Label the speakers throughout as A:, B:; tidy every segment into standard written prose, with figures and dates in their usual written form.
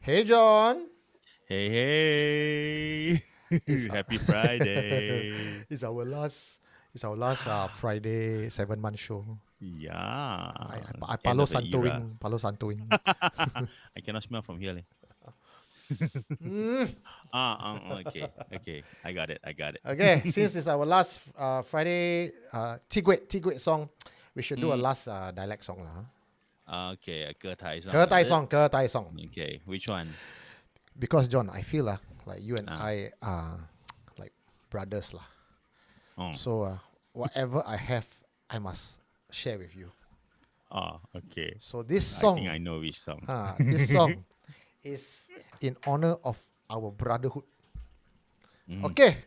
A: Hey John,
B: Hey, hey.
A: it's
B: Happy Friday.
A: it's our last Friday 7 month show. I,
B: Yeah,
A: I I
B: end
A: Palo
B: of the era.
A: Santoing, Palo Santoing.
B: I cannot smell from here. Leh.
A: Mm.
B: Okay. I got it. I got it.
A: Okay, since it's our last Friday Tigwet song, we should do a
B: mm,
A: last dialect song lah.
B: okay, a Ketai song,
A: Huh?
B: is it?
A: Ke Tai song.
B: Okay, which one?
A: Because John, I feel like you and
B: Ah,
A: I are like brothers lah.
B: oh,
A: So whatever I have, I must share with you.
B: okay.
A: So this
B: I think
A: song,
B: I know which song.
A: this song is in honor of our brotherhood.
B: Mm,
A: Okay,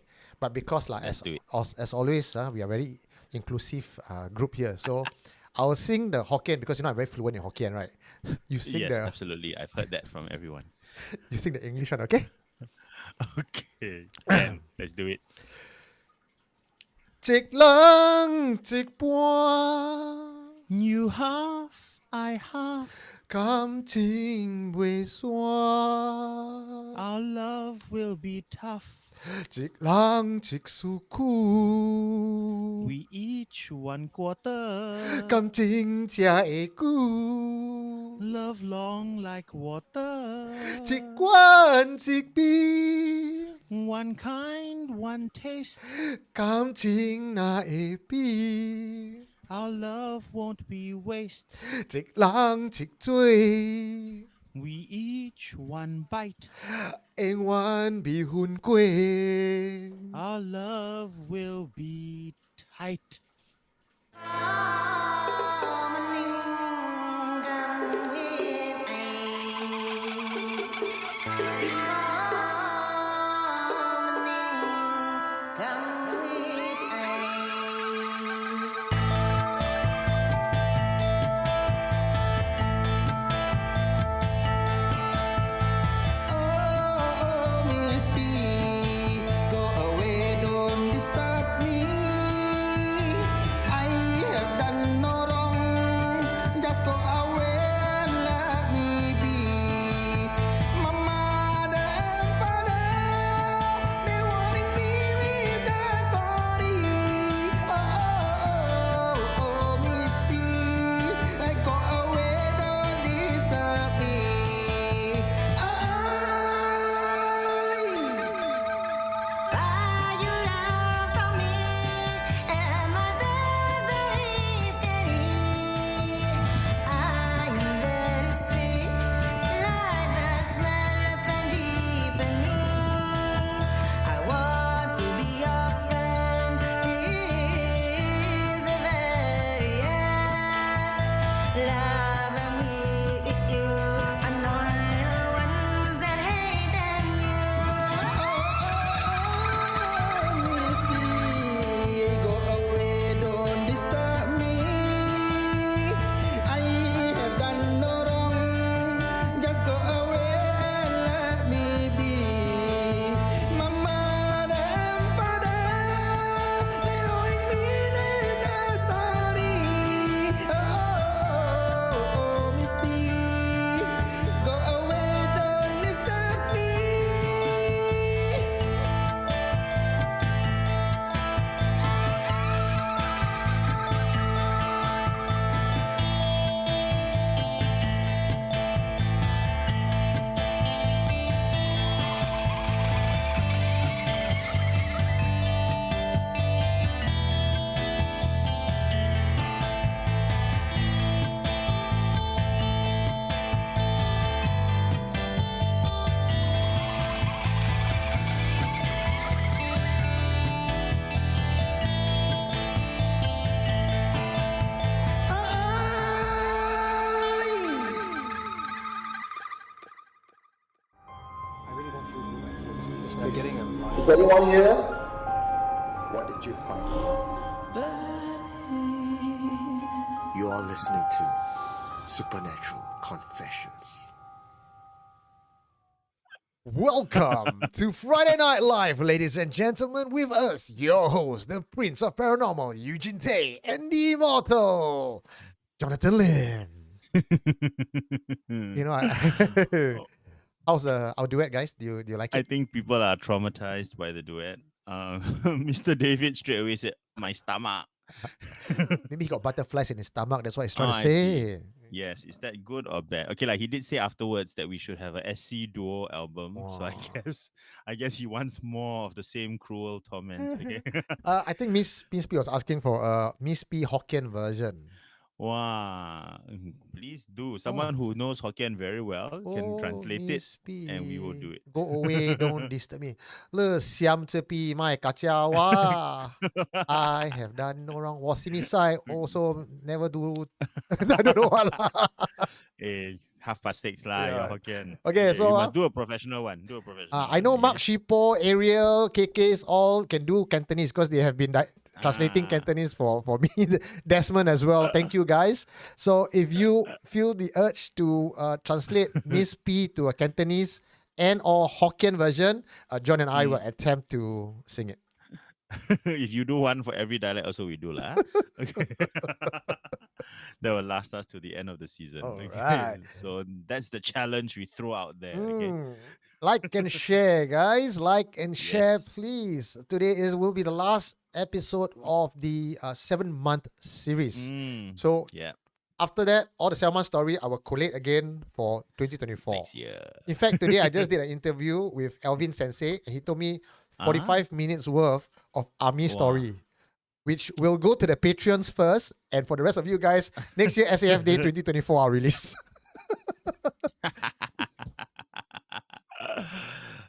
A: but because like
B: let's do it.
A: as always, we are very inclusive group here. So I'll sing the Hokkien because I'm very fluent in Hokkien, right? you sing
B: Yes,
A: the
B: absolutely. I've heard that from everyone.
A: you sing the English one, okay?
B: Okay, can. Let's do it.
A: Chích lăng chích bua,
B: You have, I have.
A: cảm tình bùi xóa.
B: Our love will be tough.
A: Chích lăng chích su cu,
B: We each one quarter.
A: cảm tình cha e cu.
B: Love long like water.
A: Chích quan chích bi,
B: One kind, one taste.
A: cảm tình na e bi.
B: Our love won't be waste.
A: Chích lăng chích chuối,
B: We each one bite.
A: em ngoan bị hun quê.
B: Our love will be tight.
C: Oh, Miss B, go away, don't disturb me. I have done no wrong, just go away and let me be. My mother and father, they warning me with the story. Oh, Miss B, go away, don't disturb me. Love me, you annoy the ones that hate you. Miss me, go away, don't disturb me. I have done no wrong, just go away and let me be. My mother and father, they owing me the story. Miss B, go away, don't disturb me.
A: I really don't feel good. We're getting a
D: Is anyone here? What did you find? You are listening to Supernatural Confessions.
A: Welcome to Friday Night Live, ladies and gentlemen, with us, your host, the Prince of Paranormal, Eugene Tay, and the Immortal, Jonathan Lin. You know, How's our duet, guys? Do you like
B: I
A: it?
B: think people are traumatized by the duet. Mr. David straight away said, "My stomach."
A: Maybe he got butterflies in his stomach. That's what he's
B: Oh,
A: trying to
B: I see.
A: say.
B: Yes, is that good or bad? Okay, like he did say afterwards that we should have a SC duo album. So
A: Wow.
B: I guess he wants more of the same cruel torment. Okay.
A: I think Miss P was asking for a Miss P Hokkien version.
B: Wow. Please do. Someone who knows Hokkien very well can translate it,
A: Miss P.
B: and we will do it.
A: Go away, don't disturb me. Le siam pi mai kachawa. I have done no wrong. Wasimisai also never do. I don't know what lah.
B: 6:30 lah,
A: Yeah.
B: your Hokkien.
A: Okay, so,
B: you must do a professional one. Do a professional
A: I know
B: one.
A: Mark Shipo, Ariel, KKs all can do Cantonese because they have been translating
B: Ah.
A: Cantonese for me. Desmond as well. Thank you guys. So if you feel the urge to translate Miss P to a Cantonese and or Hokkien version, John and I will attempt to sing it.
B: If you do one for every dialect, also we do lah. Okay. That will last us to the end of the season. Okay?
A: Alright.
B: So that's the challenge we throw out there. Okay.
A: Like and share, guys. Like and share,
B: Yes.
A: please. Today will be the last episode of the 7-month series. So
B: Yeah.
A: after that, all the 7-month story, I will collate again for 2024.
B: Next year.
A: In fact, today I just did an interview with Alvin Sensei, and he told me 45 minutes worth of army
B: Wow.
A: story, which will go to the Patreons first, and for the rest of you guys, next year SAF Day 2024 I'll release.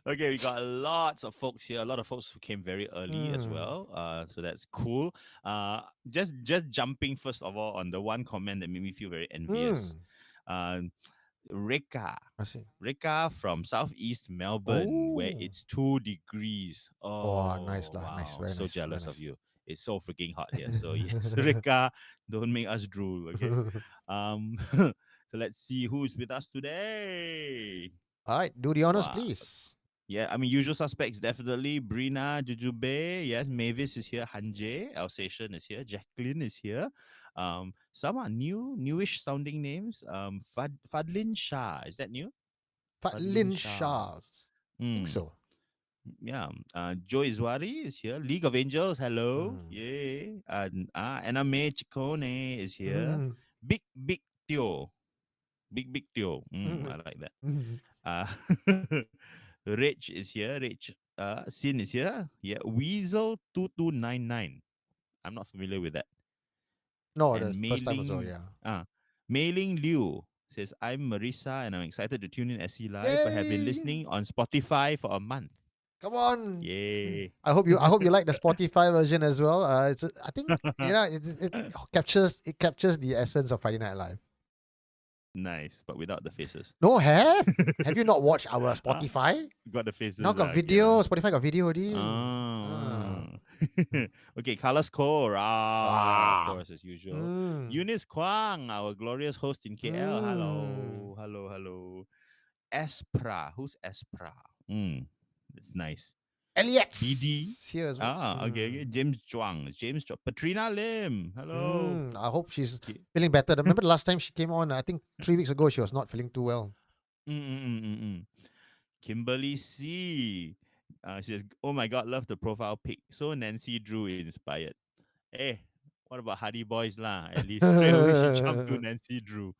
B: Okay, we got lots of folks here. A lot of folks who came very early as
A: Mm.
B: well. So that's cool. Just jumping first of all on the one comment that made me feel very envious. Reka.
A: I see.
B: Reka from Southeast Melbourne, where
A: Oh.
B: it's 2 degrees. Oh,
A: nice lah, nice,
B: wow.
A: very
B: So
A: nice, very
B: jealous of
A: nice.
B: you. It's so freaking hot here. So yes, Reka, don't make us drool. Okay. So let's see who's with us today.
A: All right, do the honors,
B: Wow.
A: please.
B: Yeah, I mean, usual suspects definitely. Brina, Jujube, yes, Mavis is here. Hanje, Alsatian is here. Jacqueline is here. Some are newish sounding names. Fadlin Shah, is that new?
A: Lin
B: Fadlin
A: Shah. I think
B: Mm,
A: so.
B: Yeah. Joe Iswari is here. League of Angels, hello.
A: Mm.
B: Yay. Anna May Chikone is here.
A: Mm.
B: Big Teo. Big Teo. I like that.
A: Mm.
B: Rich is here. Rich. Sin is here. Yeah. Weasel 2299. I'm not familiar with that.
A: No,
B: And
A: the first time also,
B: mailing-
A: yeah.
B: Mailing Liu says, I'm Marissa and I'm excited to tune in SC Live. I have been
A: Yay.
B: listening on Spotify for a month.
A: Come on.
B: Yay.
A: I hope you like the Spotify version as well. I think it captures the essence of Friday Night Live.
B: Nice, but without the faces.
A: No, have you not watched our Spotify?
B: Got the faces.
A: Now got
B: okay
A: video.
B: lah.
A: Spotify got video already.
B: Oh. Okay, Carlos Core.
A: Ah.
B: Of course, as usual.
A: Mm.
B: Eunice Kwang, our glorious host in KL.
A: Mm.
B: Hello. Espra. Who's Espra? That's nice.
A: Elliot
B: BD.
A: here as well.
B: Okay. James Chuang. Patrina Lim. Hello.
A: I hope she's
B: Okay.
A: feeling better. Remember the last time she came on? I think 3 weeks ago she was not feeling too well.
B: Kimberly C. She says, oh my God, love the profile pic. So Nancy Drew inspired. Hey, what about Hardy Boys lah? At least straight away she jumped to Nancy Drew.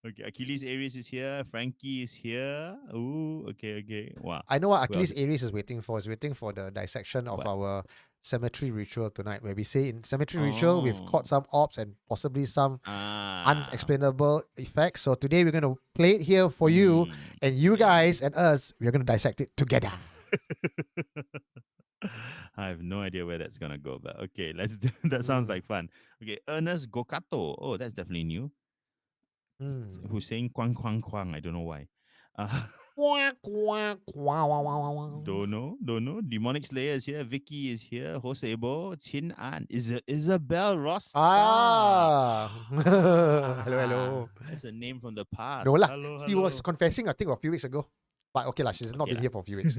B: Okay, Achilles Aries is here. Frankie is here. Ooh, okay. Wow.
A: I know what
B: Who
A: Achilles
B: else?
A: Aries is waiting for. Is waiting for the dissection of
B: What?
A: our cemetery ritual tonight, where we say in cemetery ritual we've caught some orbs and possibly some unexplainable effects. So today we're going to play it here for you, and you guys and us, we're going to dissect it together.
B: I have no idea where that's gonna go, but okay, let's do that. Sounds like fun. Okay, Ernest Gokato. Oh, that's definitely new. Who's saying kwang kwang kwang? I don't know why. Don't know. Demonic Slayer is here. Vicky is here. Josebo, Chin An, Isabel Ross.
A: Hello.
B: That's a name from the past.
A: No lah.
B: Hello.
A: He was confessing, I think, a few weeks ago. But okay lah, she's not been
B: lah.
A: here for a few weeks.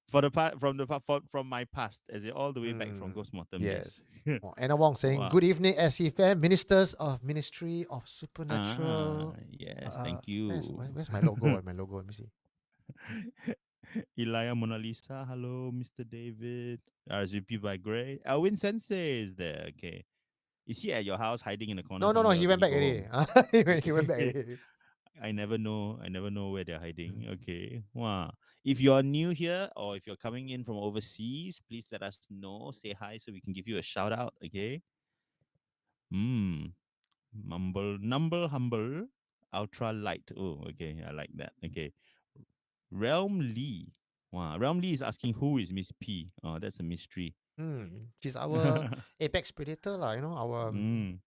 B: For the part from my past, as in all the way back from
A: Mm,
B: Ghost Mortem.
A: yes.
B: Yes.
A: Oh, Anna Wong saying,
B: Wow.
A: "Good evening, SC fam, ministers of Ministry of Supernatural."
B: Yes, thank you.
A: Where's my logo? My logo. Let me see.
B: Elia Mona Lisa, hello, Mr. David. RSVP by Gray. Alwin Sensei is there. Okay. Is he at your house hiding in the corner
A: No.
B: somewhere? or
A: He
B: did
A: went back
B: go
A: already.
B: home?
A: He went back
B: Okay.
A: already.
B: I never know. I never know where they're hiding.
A: Mm.
B: Okay. Wow. If you're new here or if you're coming in from overseas, please let us know. Say hi so we can give you a shout out. Okay. Humble, ultra light. Oh, okay. I like that. Okay. Realm Lee. Wow. Realm Lee is asking who is Miss P. Oh, that's a mystery.
A: She's our apex predator, lah. You know,
B: Mm.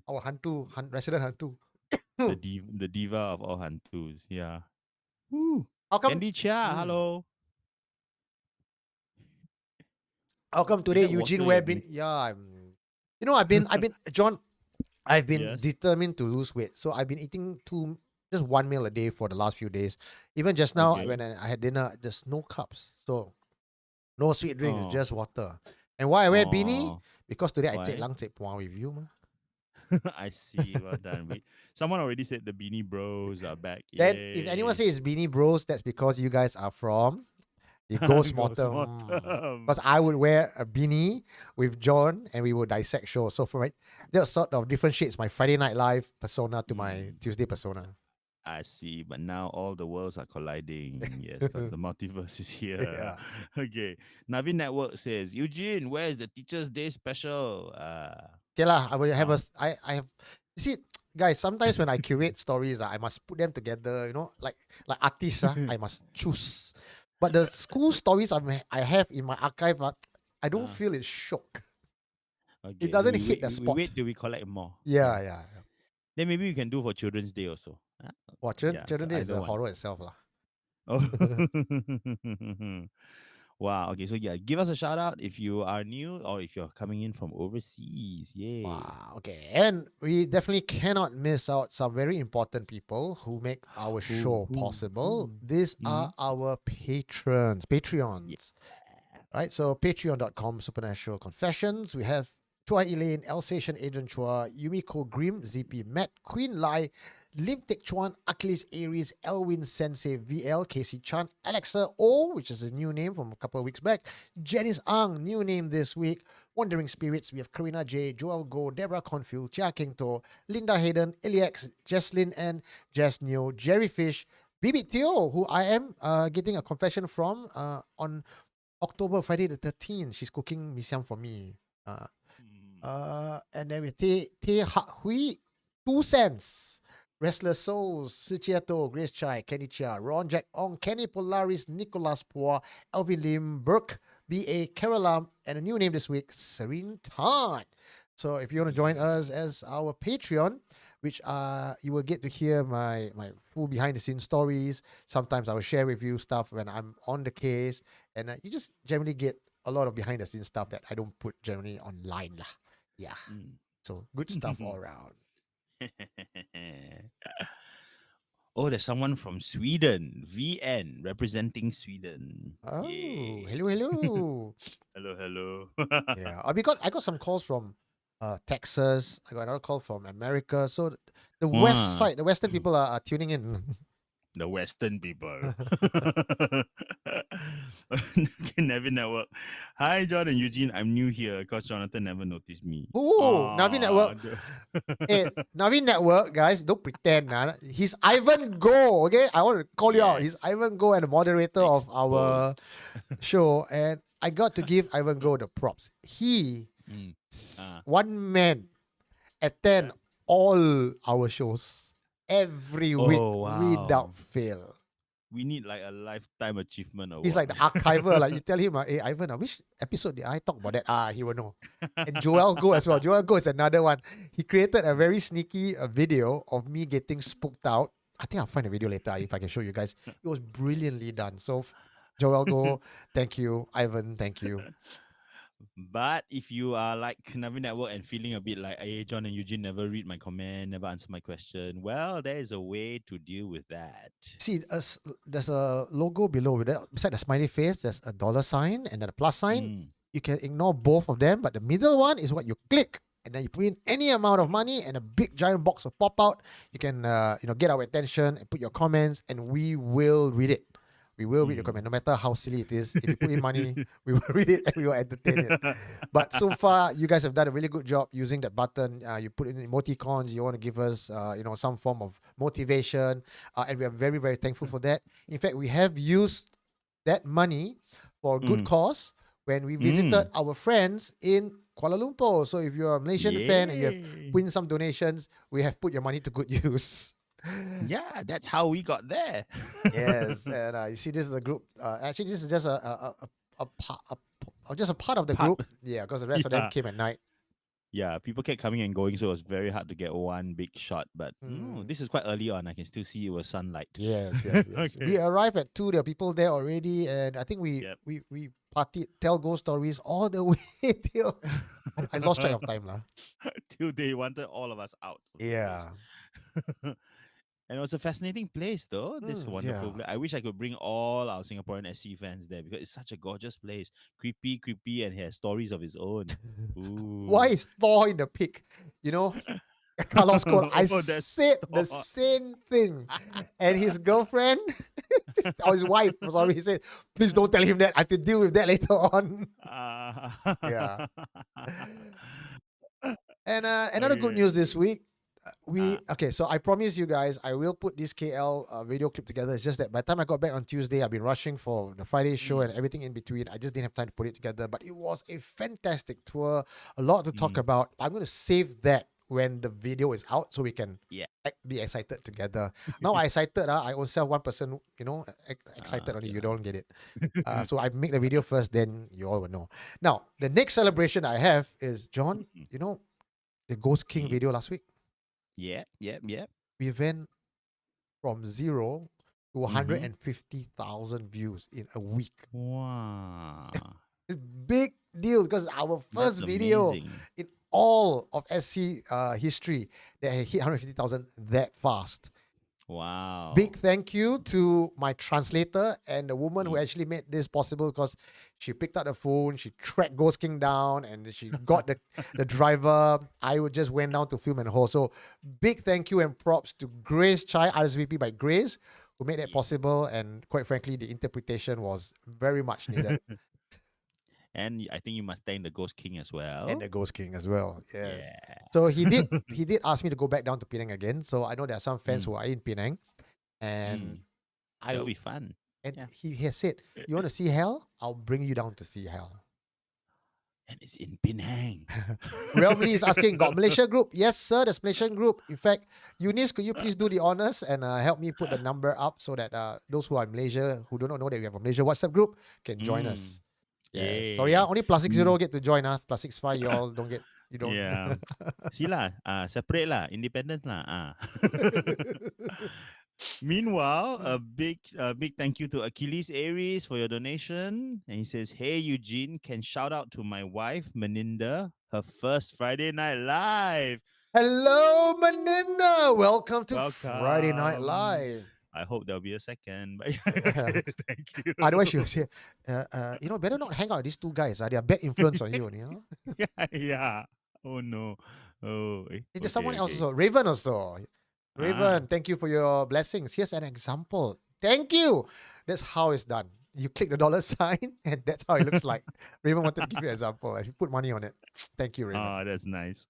A: our resident hantu.
B: The diva of all hantus. Yeah. Woo.
A: How come?
B: Candy Chia,
A: Mm,
B: hello.
A: how come
B: Is
A: today
B: that
A: Eugene
B: water
A: Ware
B: you're
A: been?
B: drinking?
A: Yeah, I've been John. I've been
B: Yes.
A: determined to lose weight, so I've been eating just one meal a day for the last few days. Even just now,
B: Okay.
A: when I had dinner, there's no cups, so no sweet drinks,
B: Oh.
A: just water. And why I wear beanie?
B: Aw,
A: Because today I
B: why?
A: take lang cek puan with you, ma.
B: I see. Well done. Someone already said the Beanie Bros are back.
A: Then if anyone
B: Yay.
A: says Beanie Bros, that's because you guys are from the Ghost Mortem.
B: Mortem.
A: Because I would wear a beanie with John and we would dissect shows. So for my just sort of differentiates my Friday Night Live persona to my Tuesday persona.
B: I see, but now all the worlds are colliding. Yes, because the multiverse is here.
A: Yeah.
B: Okay. Navin Network says, Eugene, where is the Teacher's Day special?
A: Okay lah, I will have
B: Um,
A: I have. You see, guys, sometimes when I curate stories, I must put them together. You know, like artists, I must choose. But the school stories I have in my archive, I don't feel it shock.
B: okay.
A: It doesn't
B: we
A: hit the
B: wait-
A: spot.
B: We wait till we collect more.
A: Yeah.
B: Then maybe we can do for Children's Day also.
A: Well,
B: Yeah,
A: Children
B: so
A: Day is
B: either
A: the
B: one.
A: horror itself lah.
B: Oh. Wow. Okay. So yeah, give us a shout out if you are new or if you're coming in from overseas. Yay.
A: Wow. Okay, and we definitely cannot miss out some very important people who make our show possible. These are our patrons, Patreons. Right, so patreon.com Supernatural Confessions. We have Chua Elaine, Alsatian Adrian Chua, Yumiko Grim, ZP Matt, Queen Lai, Lim Teck Chuan, Achilles Aries, Elwin Sensei VL, Casey Chan, Alexa O, which is a new name from a couple of weeks back, Janice Ang, new name this week, Wandering Spirits, we have Karina J, Joel Go, Deborah Confield, Chia King To, Linda Hayden, Iliex, Jesslyn N, Jess Neo, Jerry Fish, Bibi Teo, who I am getting a confession from on Friday the 13th. She's cooking mee siam for me. And then we Te Hak Hui, 2 cents. Restless Souls, Sichiato, Grace Chai, Kenny Chia, Ron Jack Ong, Kenny Polaris, Nicholas Pua, Alvin Lim, Burke, B.A. Carolam, and a new name this week, Serene Tan. So if you want to join us as our Patreon, which you will get to hear my full behind the scenes stories. Sometimes I will share with you stuff when I'm on the case, and you just generally get a lot of behind the scenes stuff that I don't put generally online lah. Yeah, so good stuff all around.
B: Oh, there's someone from Sweden, VN, representing Sweden.
A: Oh,
B: Yay.
A: hello.
B: Hello.
A: Yeah, I got some calls from Texas. I got another call from America. So the west side, the western people are tuning in.
B: The Western people. Navi Network. Hi, John and Eugene. I'm new here because Jonathan never noticed me.
A: Oh, Navi Network. Hey, Navi Network, guys, don't pretend. He's Ivan Go, okay? I want to call you out. He's
B: Yes.
A: Ivan Go and the moderator of our show. And I got to give Ivan Go the props. He, one man, attend all our shows every week without fail.
B: We need like a lifetime achievement award.
A: He's like the archiver. Like you tell him, hey Ivan, which episode did I talk about that? He will know. And Joel Go as well. Joel Go is another one. He created a very sneaky video of me getting spooked out. I think I'll find a video later if I can show you guys. It was brilliantly done. So Joel Go, thank you. Ivan, thank you.
B: But if you are like Navi Network and feeling a bit like, hey, John and Eugene never read my comment, never answer my question, well, there is a way to deal with that.
A: See, there's a logo below. Beside the smiley face, there's a dollar sign and then a plus sign.
B: Mm.
A: You can ignore both of them, but the middle one is what you click. And then you put in any amount of money, and a big giant box will pop out. You can, get our attention and put your comments, and we will read it. We will read your comment, no matter how silly it is. If you put in money, we will read it and we will entertain it. But so far, you guys have done a really good job using that button. You put in emoticons. You want to give us, some form of motivation, and we are very, very thankful for that. In fact, we have used that money for a good cause when we visited our friends in Kuala Lumpur. So if you're a Malaysian fan and you have put in some donations, we have put your money to good use.
B: Yeah, that's how we got there.
A: Yes, and you see, this is the group. Actually, this is just just a part of the
B: Part.
A: group. Yeah, because the rest of them
B: Yeah.
A: came at night.
B: Yeah, people kept coming and going, so it was very hard to get one big shot. But
A: Mm.
B: this is quite early on. I can still see it was sunlight.
A: Yes, yes, yes.
B: Okay.
A: We arrived at 2. There are people there already, and I think we
B: Yep.
A: we partied, tell ghost stories all the way till I lost track of time, lah.
B: Till they wanted all of us out. of the place.
A: Yeah.
B: And it was a fascinating place, though. This wonderful
A: yeah.
B: place. I wish I could bring all our Singaporean SC fans there because it's such a gorgeous place. Creepy, and he has stories of his own.
A: Why
B: Ooh.
A: is Thor in the pic? Carlos Cole, I
B: Oh, that's
A: said the
B: Thor.
A: same thing. And his girlfriend, or his wife, sorry, he said, please don't tell him that. I have to deal with that later on. Yeah. And another good news this week. So I promise you guys, I will put this KL video clip together. It's just that by the time I got back on Tuesday, I've been rushing for the Friday show and everything in between. I just didn't have time to put it together. But it was a fantastic tour, a lot to talk about. I'm going to save that when the video is out so we can be excited together. Now I excited, I own self one person, excited only. You don't get it. So I make the video first, then you all will know. Now, the next celebration I have is, John, the Ghost King video last week.
B: Yep.
A: We went from 0 to 150,000 views in a week.
B: Wow.
A: Big deal because our first
B: That's
A: video
B: amazing.
A: in all of SC history that had hit 150,000 that fast.
B: Wow.
A: Big thank you to my translator and the woman who actually made this possible because she picked up the phone, she tracked Ghost King down, and she got the driver. I just went down to film and hold. So big thank you and props to Grace Chai, RSVP by Grace, who made that possible. And quite frankly, the interpretation was very much needed.
B: And I think you must thank the Ghost King as well.
A: And the Ghost King as well. Yes.
B: Yeah.
A: So he did ask me to go back down to Penang again. So I know there are some fans who are in Penang. And
B: That'll be fun.
A: And he has said, you want to see hell? I'll bring you down to see hell.
B: And it's in Penang.
A: Realmly is asking, got Malaysia group? Yes, sir, there's Malaysian group. In fact, Eunice, could you please do the honors and help me put the number up so that those who are in Malaysia, who do not know that we have a Malaysia WhatsApp group, can join us. Yes. Sorry, only +60 get to join. +65, you all don't get. You don't.
B: Yeah. See lah. Separate lah. Independence lah. Meanwhile, a big thank you to Achilles Aries for your donation. And he says, hey, Eugene, can shout out to my wife, Meninda, her first Friday Night Live.
A: Hello, Meninda. Welcome to Friday Night Live.
B: I hope there'll be a second. But thank you.
A: Otherwise, she will say, better not hang out with these two guys. They are bad influence on you.
B: Yeah. Oh, no. Oh,
A: There's someone else also. Raven also. Raven, thank you for your blessings. Here's an example. Thank you. That's how it's done. You click the dollar sign, and that's how it looks like. Raven wanted to give you an example, and you put money on it. Thank you, Raven.
B: Oh, that's nice.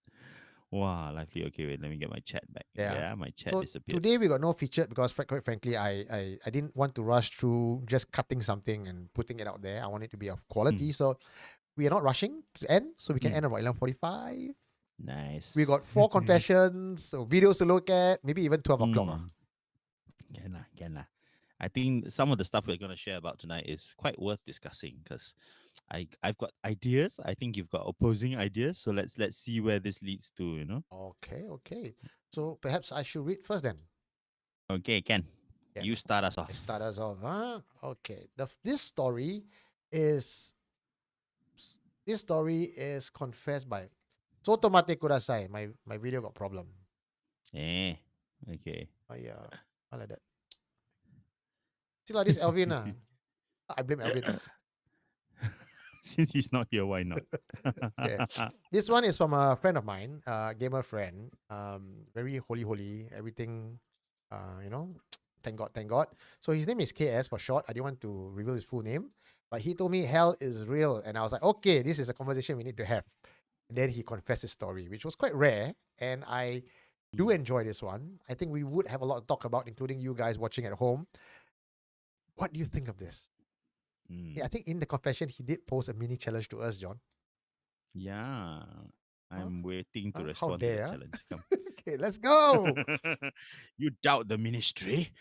B: Wow, lively. Okay, wait, let me get my chat back.
A: Yeah,
B: my chat
A: so
B: disappeared.
A: Today we got no featured because, quite frankly, I didn't want to rush through just cutting something and putting it out there. I want it to be of quality. So we are not rushing to end, so we can end about 11:45.
B: Nice.
A: We got 4 confessions, so videos to look at, maybe even 12 o'clock.
B: Can lah. I think some of the stuff we're going to share about tonight is quite worth discussing because I've got ideas. I think you've got opposing ideas. So let's see where this leads to,
A: Okay. So perhaps I should read first then.
B: Okay, Ken.
A: Yeah.
B: You start us off.
A: Start us off, huh? Okay. This story is This story is confessed by Sotomate Kudasai. My video got problem.
B: Okay.
A: Oh yeah, I like that. See like this Alvin I blame Alvin.
B: Since he's not here, why not?
A: Okay. This one is from a friend of mine, gamer friend. Very holy, everything. You know, thank God. So his name is KS for short. I didn't want to reveal his full name, but he told me hell is real, and I was like, okay, this is a conversation we need to have. And then he confessed his story, which was quite rare, and I do enjoy this one. I think we would have a lot to talk about, including you guys watching at home. What do you think of this? Yeah, I think in the confession he did pose a mini challenge to us, John.
B: Yeah. I'm waiting to
A: How
B: respond to
A: dare,
B: the
A: ah?
B: challenge. Come.
A: Okay, let's go.
B: You doubt the ministry?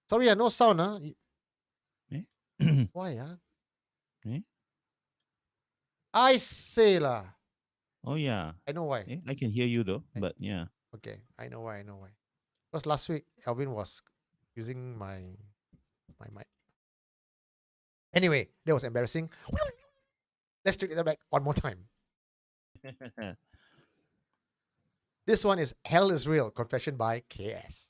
A: Sorry, no sound,
B: Eh?
A: Why,
B: Eh?
A: I say lah.
B: Oh, yeah.
A: I know why.
B: I can hear you though,
A: Eh?
B: but yeah.
A: Okay, I know why. Because last week Alvin was using my mic. Anyway, that was embarrassing. Let's take it back one more time. This one is Hell is Real, confession by KS.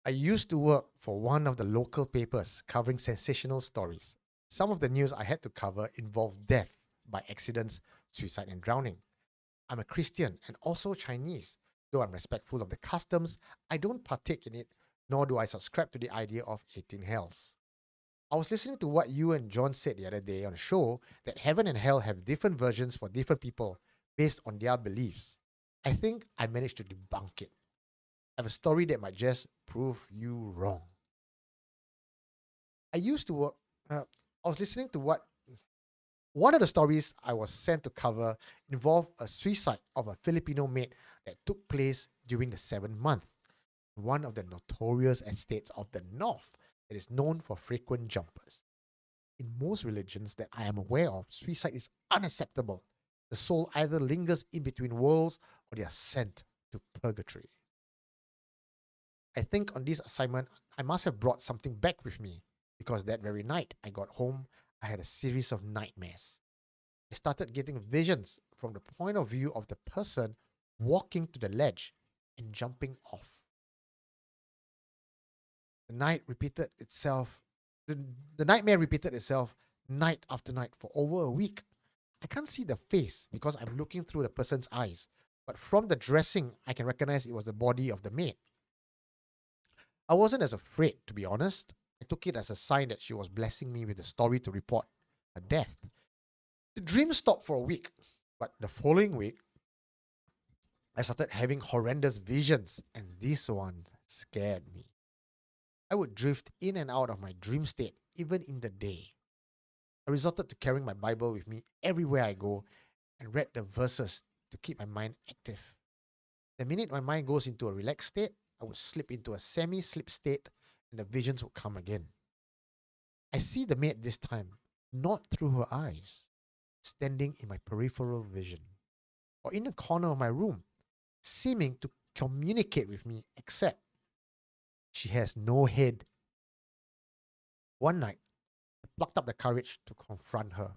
A: I used to work for one of the local papers covering sensational stories. Some of the news I had to cover involved death by accidents, suicide, and drowning. I'm a Christian and also Chinese. Though I'm respectful of the customs, I don't partake in it, nor do I subscribe to the idea of 18 hells. I was listening to what you and John said the other day on a show that heaven and hell have different versions for different people based on their beliefs. I think I managed to debunk it. I have a story that might just prove you wrong. I used to work, I was listening to one of the stories I was sent to cover involved a suicide of a Filipino maid that took place during the 7th month, in one of the notorious estates of the north that is known for frequent jumpers. In most religions that I am aware of, suicide is unacceptable. The soul either lingers in between worlds or they are sent to purgatory. I think on this assignment, I must have brought something back with me because that very night I got home, I had a series of nightmares. I started getting visions from the point of view of the person walking to the ledge and jumping off. The night repeated itself. The nightmare repeated itself night after night for over a week. I can't see the face because I'm looking through the person's eyes, but from the dressing, I can recognize it was the body of the maid. I wasn't as afraid, to be honest. I took it as a sign that she was blessing me with a story to report her death. The dream stopped for a week, but the following week, I started having horrendous visions, and this one scared me. I would drift in and out of my dream state, even in the day. I resorted to carrying my Bible with me everywhere I go and read the verses to keep my mind active. The minute my mind goes into a relaxed state, I would slip into a semi-sleep state and the visions would come again. I see the maid this time, not through her eyes, standing in my peripheral vision or in the corner of my room, seeming to communicate with me, except she has no head. One night, I plucked up the courage to confront her.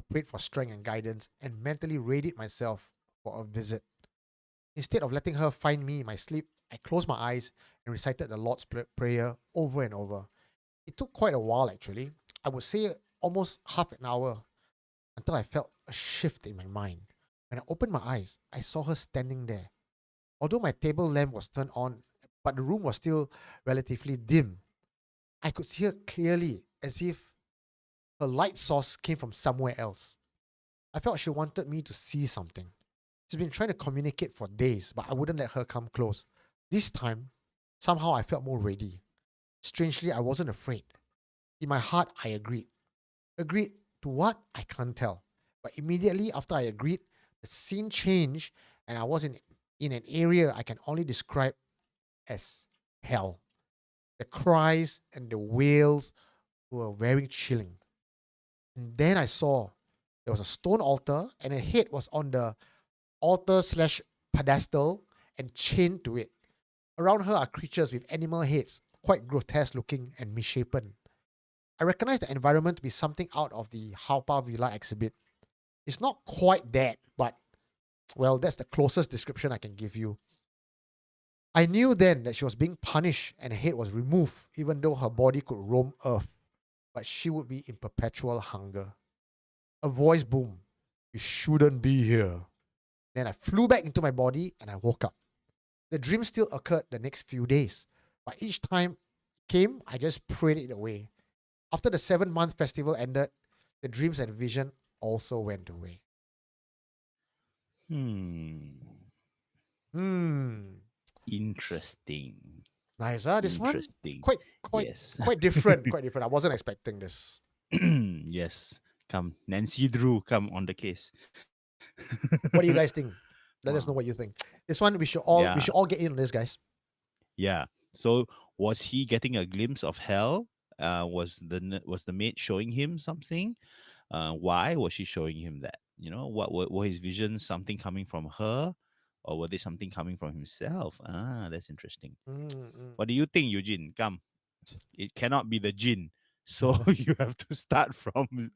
A: I prayed for strength and guidance and mentally readied myself for a visit. Instead of letting her find me in my sleep, I closed my eyes and recited the Lord's Prayer over and over. It took quite a while, actually. I would say almost half an hour until I felt a shift in my mind. When I opened my eyes, I saw her standing there. Although my table lamp was turned on, but the room was still relatively dim, I could see her clearly, as if her light source came from somewhere else. I felt she wanted me to see something. She's been trying to communicate for days, but I wouldn't let her come close. This time, somehow I felt more ready. Strangely, I wasn't afraid. In my heart, I agreed. Agreed to what? I can't tell. But immediately after I agreed, the scene changed and I was in an area I can only describe as hell. The cries and the wails were very chilling. And then I saw there was a stone altar and a head was on the altar/pedestal and chained to it. Around her are creatures with animal heads, quite grotesque looking and misshapen. I recognize the environment to be something out of the Haw Par Villa exhibit. It's not quite that, but, well, that's the closest description I can give you. I knew then that she was being punished and her head was removed, even though her body could roam earth, but she would be in perpetual hunger. A voice boomed, "You shouldn't be here." Then I flew back into my body and I woke up. The dream still occurred the next few days, but each time it came, I just prayed it away. After the 7-month festival ended, the dreams and vision also went away.
B: Interesting.
A: Nice, huh? This one
B: Interesting.
A: quite
B: Yes.
A: quite different. Quite different. I wasn't expecting this.
B: Yes. Come, Nancy Drew, come on the case.
A: What do you guys think? Let us know
B: Wow.
A: what you think. This one we should all get in on this, guys.
B: Yeah. So was he getting a glimpse of hell? Was the maid showing him something? Why was she showing him that? You know, what were his visions? Something coming from her, or were they something coming from himself? That's interesting. What do you think, Eugene? Come, it cannot be the jinn, so you have to start from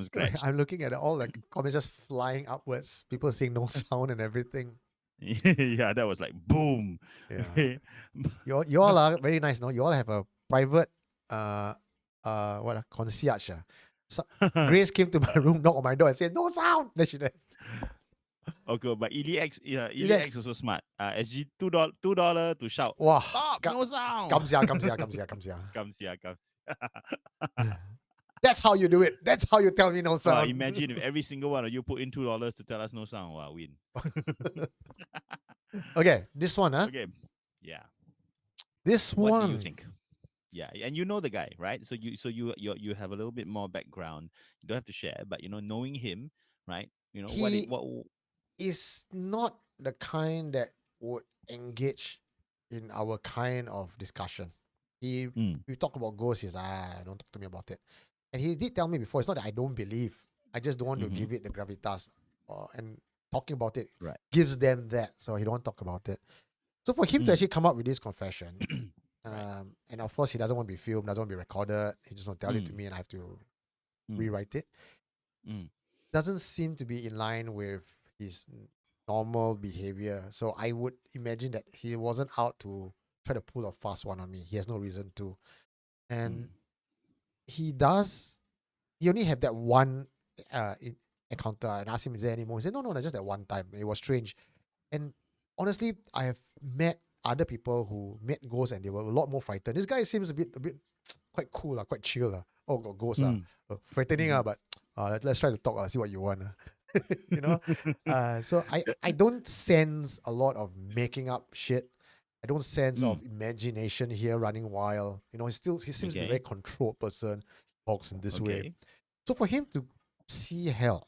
B: scratch.
A: I'm looking at all the comments just flying upwards. People saying no sound and everything.
B: Yeah, that was like boom.
A: Yeah. You all are very nice, no? You all have a private concierge. So, Grace came to my room, knocked on my door and said, "No sound." Then she did.
B: Okay, but Elix
A: Elex.
B: is also smart. SG $2 to shout.
A: Wow.
B: Stop, no sound.
A: Comes here.
B: Comes here.
A: That's how you do it. That's how you tell me no sound.
B: Imagine if every single one of you put in $2 to tell us no sound. Wow, win.
A: Okay, this one, huh?
B: Okay, yeah.
A: This
B: What
A: one.
B: do you think? Yeah, and you know the guy, right? So you have a little bit more background. You don't have to share, but knowing him, right?
A: He
B: what
A: is not the kind that would engage in our kind of discussion. We talk about ghosts, he's don't talk to me about it. And he did tell me before, it's not that I don't believe. I just don't want to give it the gravitas. And talking about it gives them that. So he don't want to talk about it. So for him to actually come up with this confession, and of course he doesn't want to be filmed, doesn't want to be recorded. He just want to tell it to me and I have to rewrite it. Doesn't seem to be in line with his normal behavior. So I would imagine that he wasn't out to try to pull a fast one on me. He has no reason to. And he only have that one encounter, and asked him, "Is there any more?" He said, no, just that one time. It was strange. And honestly, I have met other people who met ghosts and they were a lot more frightened. This guy seems a bit quite cool, quite chill. Oh, got ghosts, frightening, but let's try to talk, see what you want. So I don't sense a lot of making up shit. I don't sense of imagination here running wild. He seems to be a very controlled person. Talks in this way. So for him to see hell,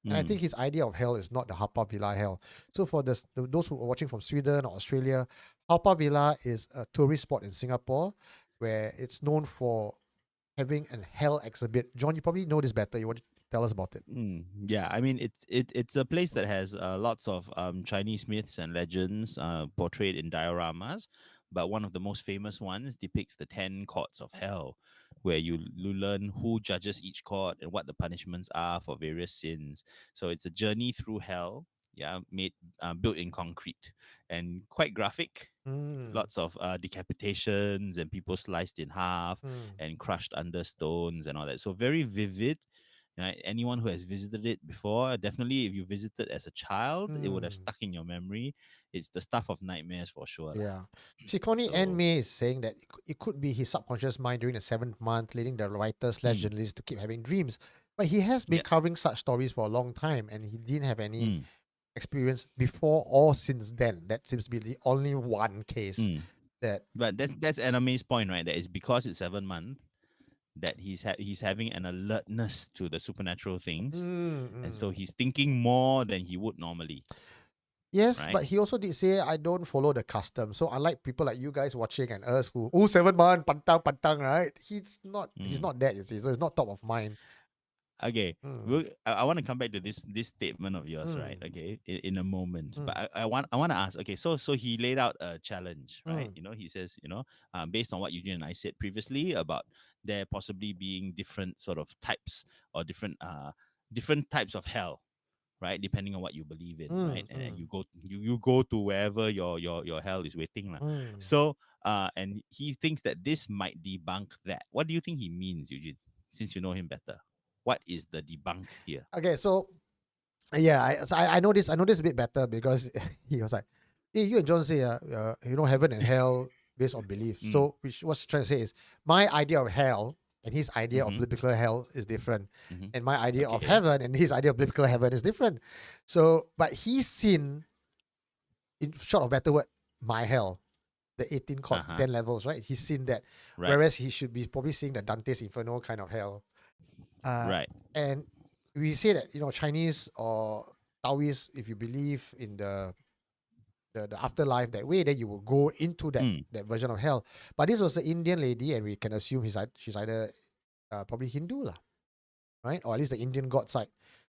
A: and I think his idea of hell is not the Haw Par Villa hell. So for those who are watching from Sweden or Australia, Haw Par Villa is a tourist spot in Singapore where it's known for having a hell exhibit. John, you probably know this better. You want to Tell us about it.
B: Yeah, I mean it's a place that has lots of Chinese myths and legends portrayed in dioramas, but one of the most famous ones depicts the 10 courts of hell, where you learn who judges each court and what the punishments are for various sins. So it's a journey through hell, yeah, made built in concrete and quite graphic.
A: Mm,
B: Lots of decapitations and people sliced in half
A: mm,
B: and crushed under stones and all that. So very vivid. Right? Anyone who has visited it before, definitely if you visited as a child, it would have
A: mm.
B: stuck in your memory. It's the stuff of nightmares for sure. Lah.
A: Yeah. See, Connie N.
B: So
A: May is saying that it could be his subconscious mind during the 7th month, leading the writer slash
B: mm,
A: journalist to keep having dreams. But he has been
B: yeah.
A: covering such stories for a long time, and he didn't have any
B: Mm,
A: experience before or since then. That seems to be the only one case
B: mm.
A: that.
B: But that's Anime's point, right? That it's because it's 7 month that he's having an alertness to the supernatural things, and so
A: Mm.
B: he's thinking more than he would normally,
A: Yes,
B: right?
A: but he also did say I don't follow the custom. So unlike people like you guys watching and us who 7 month pantang pantang, right? He's
B: Mm.
A: not that, you see. So it's not top of mind.
B: Okay,
A: Mm.
B: I want to come back to this statement of yours, right?
A: Mm.
B: Okay, in a moment,
A: Mm.
B: but I want to ask. Okay, so he laid out a challenge, right?
A: Mm.
B: He says, based on what Eugene and I said previously about there possibly being different sort of types or different types of hell, right? Depending on what you believe in, right?
A: Mm.
B: And
A: Mm.
B: you go to wherever your hell is waiting, lah.
A: Mm.
B: So and he thinks that this might debunk that. What do you think he means, Eugene? Since you know him better, what is the debunk here?
A: Okay, so yeah, I know this. I know this a bit better because he was like, "Hey, you and John say, heaven and hell based on belief."
B: Mm.
A: So, which what's trying to say is my idea of hell and his idea of
B: Mhm.
A: biblical hell is different,
B: Mhm.
A: and my idea of
B: Okay.
A: heaven and his idea of biblical heaven is different. So, but he's seen, in short of better word, my hell, the 18 courts,
B: Uh-huh.
A: 10 levels, right? He's seen that,
B: Right.
A: whereas he should be probably seeing the Dante's Inferno kind of hell.
B: Right.
A: And we say that Chinese or Taoist, if you believe in the afterlife that way, then you will go into that
B: Mm.
A: that version of hell. But this was an Indian lady, and we can assume she's either probably Hindu lah, right, or at least the Indian god side,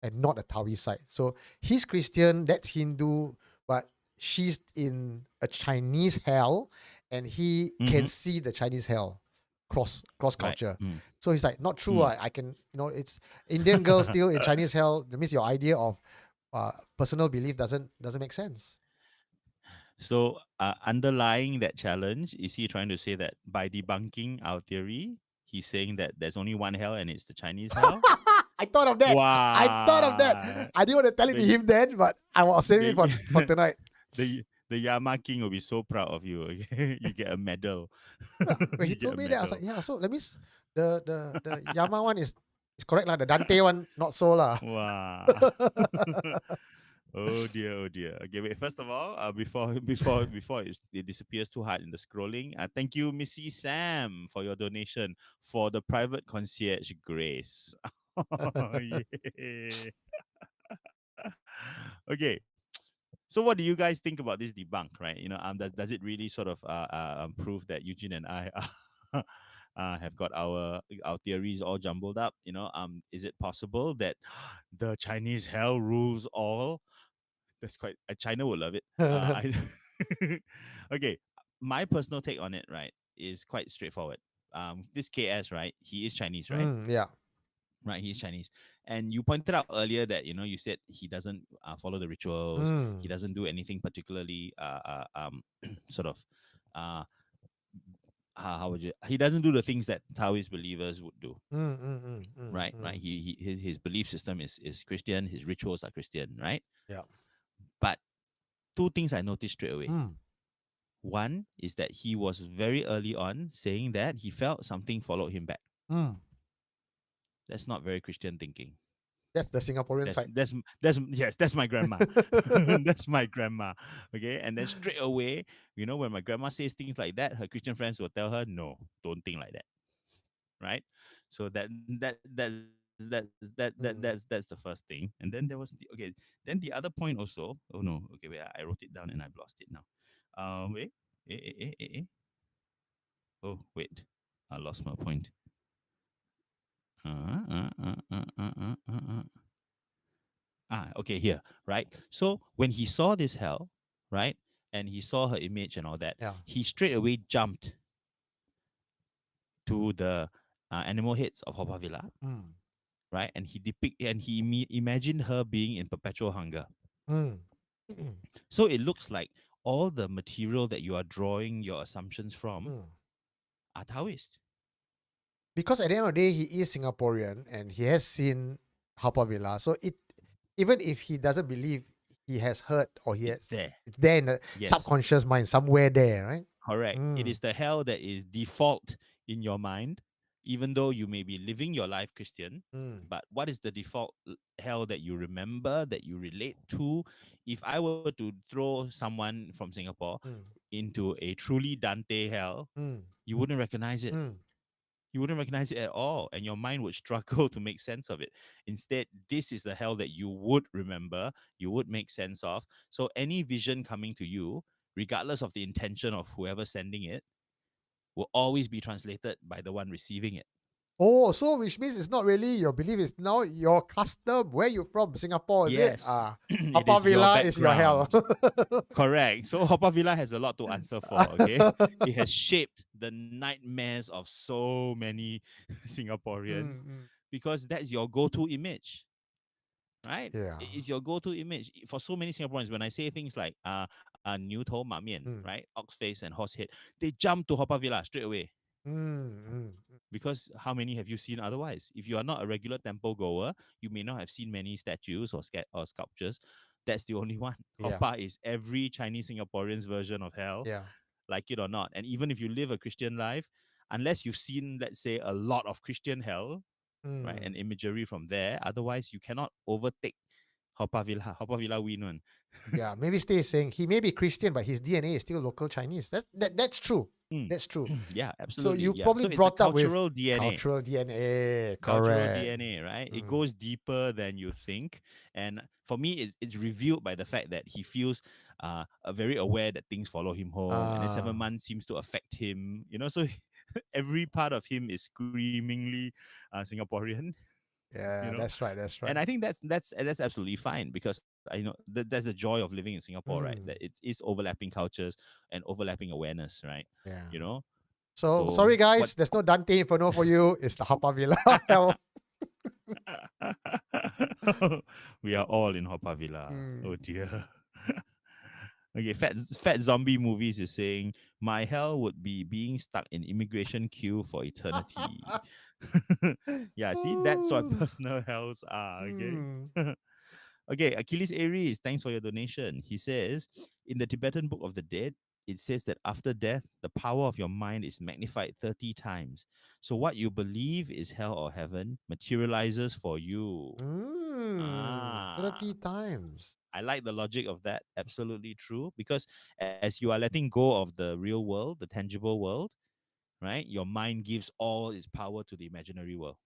A: and not a Taoist side. So he's Christian, that's Hindu, but she's in a Chinese hell, and he can
B: Mhm.
A: see the Chinese hell cross
B: Right.
A: culture.
B: Mm.
A: So he's like, not true.
B: Mm.
A: I can, it's Indian girl still in Chinese hell. That means your idea of personal belief doesn't make sense.
B: So underlying that challenge, is he trying to say that by debunking our theory, he's saying that there's only one hell and it's the Chinese hell?
A: I thought of that. I thought of that.
B: Wow.
A: I didn't want to tell it to
B: The-
A: him then, but I was saving it for tonight.
B: The Yama King will be so proud of you. Okay? You get a medal.
A: When he
B: You get
A: told
B: a
A: me that, I was
B: medal.
A: like, yeah. So that means the Yama one is correct lah. The Dante one not so lah.
B: Wow. Oh dear. Okay, wait. First of all, before it disappears too hard in the scrolling, thank you, Missy Sam, for your donation for the private concierge Grace. Yeah. Okay. So, what do you guys think about this debunk? Right? Does it really sort of prove that Eugene and I have got our theories all jumbled up? Is it possible that the Chinese hell rules all? That's quite. China would love it. Okay, my personal take on it, right, is quite straightforward. This KS, right, he is Chinese, right?
A: Yeah.
B: Right, he's Chinese, and you pointed out earlier that you said he doesn't follow the rituals. He doesn't do anything particularly sort of how would you? He doesn't do the things that Taoist believers would do. Right. His belief system is Christian. His rituals are Christian, right?
A: Yeah.
B: But two things I noticed straight away.
A: Mm.
B: One is that he was very early on saying that he felt something followed him back.
A: Mm.
B: That's not very Christian thinking.
A: That's the Singaporean side.
B: That's my grandma. That's my grandma. Okay. And then straight away, when my grandma says things like that, her Christian friends will tell her, no, don't think like that. Right. So that's the first thing. And then there was then the other point also. Oh no, okay, wait, I wrote it down and I've lost it now. Wait. Oh, wait. I lost my point. Okay, here, right? So when he saw this hell, right, and he saw her image and all that,
A: Yeah.
B: he straight away jumped to the animal heads of Haw Par Villa,
A: Mm.
B: right? And he imagined her being in perpetual hunger.
A: Mm. Mm.
B: So it looks like all the material that you are drawing your assumptions from
A: Mm.
B: are Taoist.
A: Because at the end of the day, he is Singaporean and he has seen Haw Par Villa. So it, even if he doesn't believe, he has heard or
B: It's there.
A: it's there in the
B: Yes.
A: subconscious mind somewhere there, right?
B: Correct. It
A: Mm.
B: is the hell that is default in your mind, even though you may be living your life Christian.
A: Mm.
B: But what is the default hell that you remember, that you relate to? If I were to throw someone from Singapore
A: Mm.
B: into a truly Dante hell,
A: Mm.
B: you wouldn't recognize it.
A: Mm.
B: You wouldn't recognize it at all, and your mind would struggle to make sense of it. Instead, this is the hell that you would remember, you would make sense of. So any vision coming to you, regardless of the intention of whoever sending it, will always be translated by the one receiving it.
A: Oh, so which means it's not really your belief, it's now your custom. Where you from? Singapore, is it?
B: Yes.
A: Haw
B: It
A: Par
B: is your
A: Villa is your hell.
B: Correct. So Haw Par Villa has a lot to answer for. Okay, it has shaped the nightmares of so many Singaporeans
A: Mm.
B: because that's your go-to image, right?
A: Yeah.
B: It's your go-to image for so many Singaporeans. When I say things like New To Ma Mian,
A: Mm.
B: right, ox face and horse head, they jump to Haw Par Villa straight away.
A: Mm.
B: Because how many have you seen otherwise? If you are not a regular temple goer, you may not have seen many statues or sculptures. That's the only one.
A: Yeah.
B: Haw Par is every Chinese Singaporean's version of hell,
A: Yeah.
B: like it or not. And even if you live a Christian life, unless you've seen, let's say, a lot of Christian hell, right, and
A: Mm.
B: imagery from there, otherwise you cannot overtake Haw Par Villa. Haw Par Villa win one.
A: Yeah. Maybe Stay saying he may be Christian, but his DNA is still local Chinese. That's true.
B: Mm.
A: That's true.
B: Yeah,
A: So
B: absolutely.
A: you
B: yeah.
A: probably
B: So it's a
A: brought up with
B: cultural DNA.
A: cultural DNA.
B: Cultural
A: Correct.
B: DNA, right? It
A: Mm.
B: goes deeper than you think. And for me, it's revealed by the fact that he feels very aware that things follow him home, and the 7
A: Ah.
B: months seems to affect him. So every part of him is screamingly Singaporean.
A: Yeah,
B: know,
A: that's right. That's right.
B: And I think that's absolutely fine, because I know that's the joy of living in Singapore, right?
A: Mm.
B: That it is overlapping cultures and overlapping awareness, right?
A: Yeah.
B: So
A: sorry guys,
B: what-
A: there's no Dante Inferno for you. It's the Haw Par Villa hell.
B: We are all in Haw Par Villa.
A: Mm.
B: Oh dear. Okay, fat zombie movies is saying my hell would be being stuck in immigration queue for eternity. Yeah, see, that's what
A: Ooh.
B: personal hells are. Okay.
A: Mm.
B: Okay, Achilles Aries, thanks for your donation. He says, in the Tibetan Book of the Dead, it says that after death, the power of your mind is magnified 30 times. So what you believe is hell or heaven materializes for you.
A: 30 times.
B: I like the logic of that. Absolutely true. Because as you are letting go of the real world, the tangible world, right, your mind gives all its power to the imaginary world.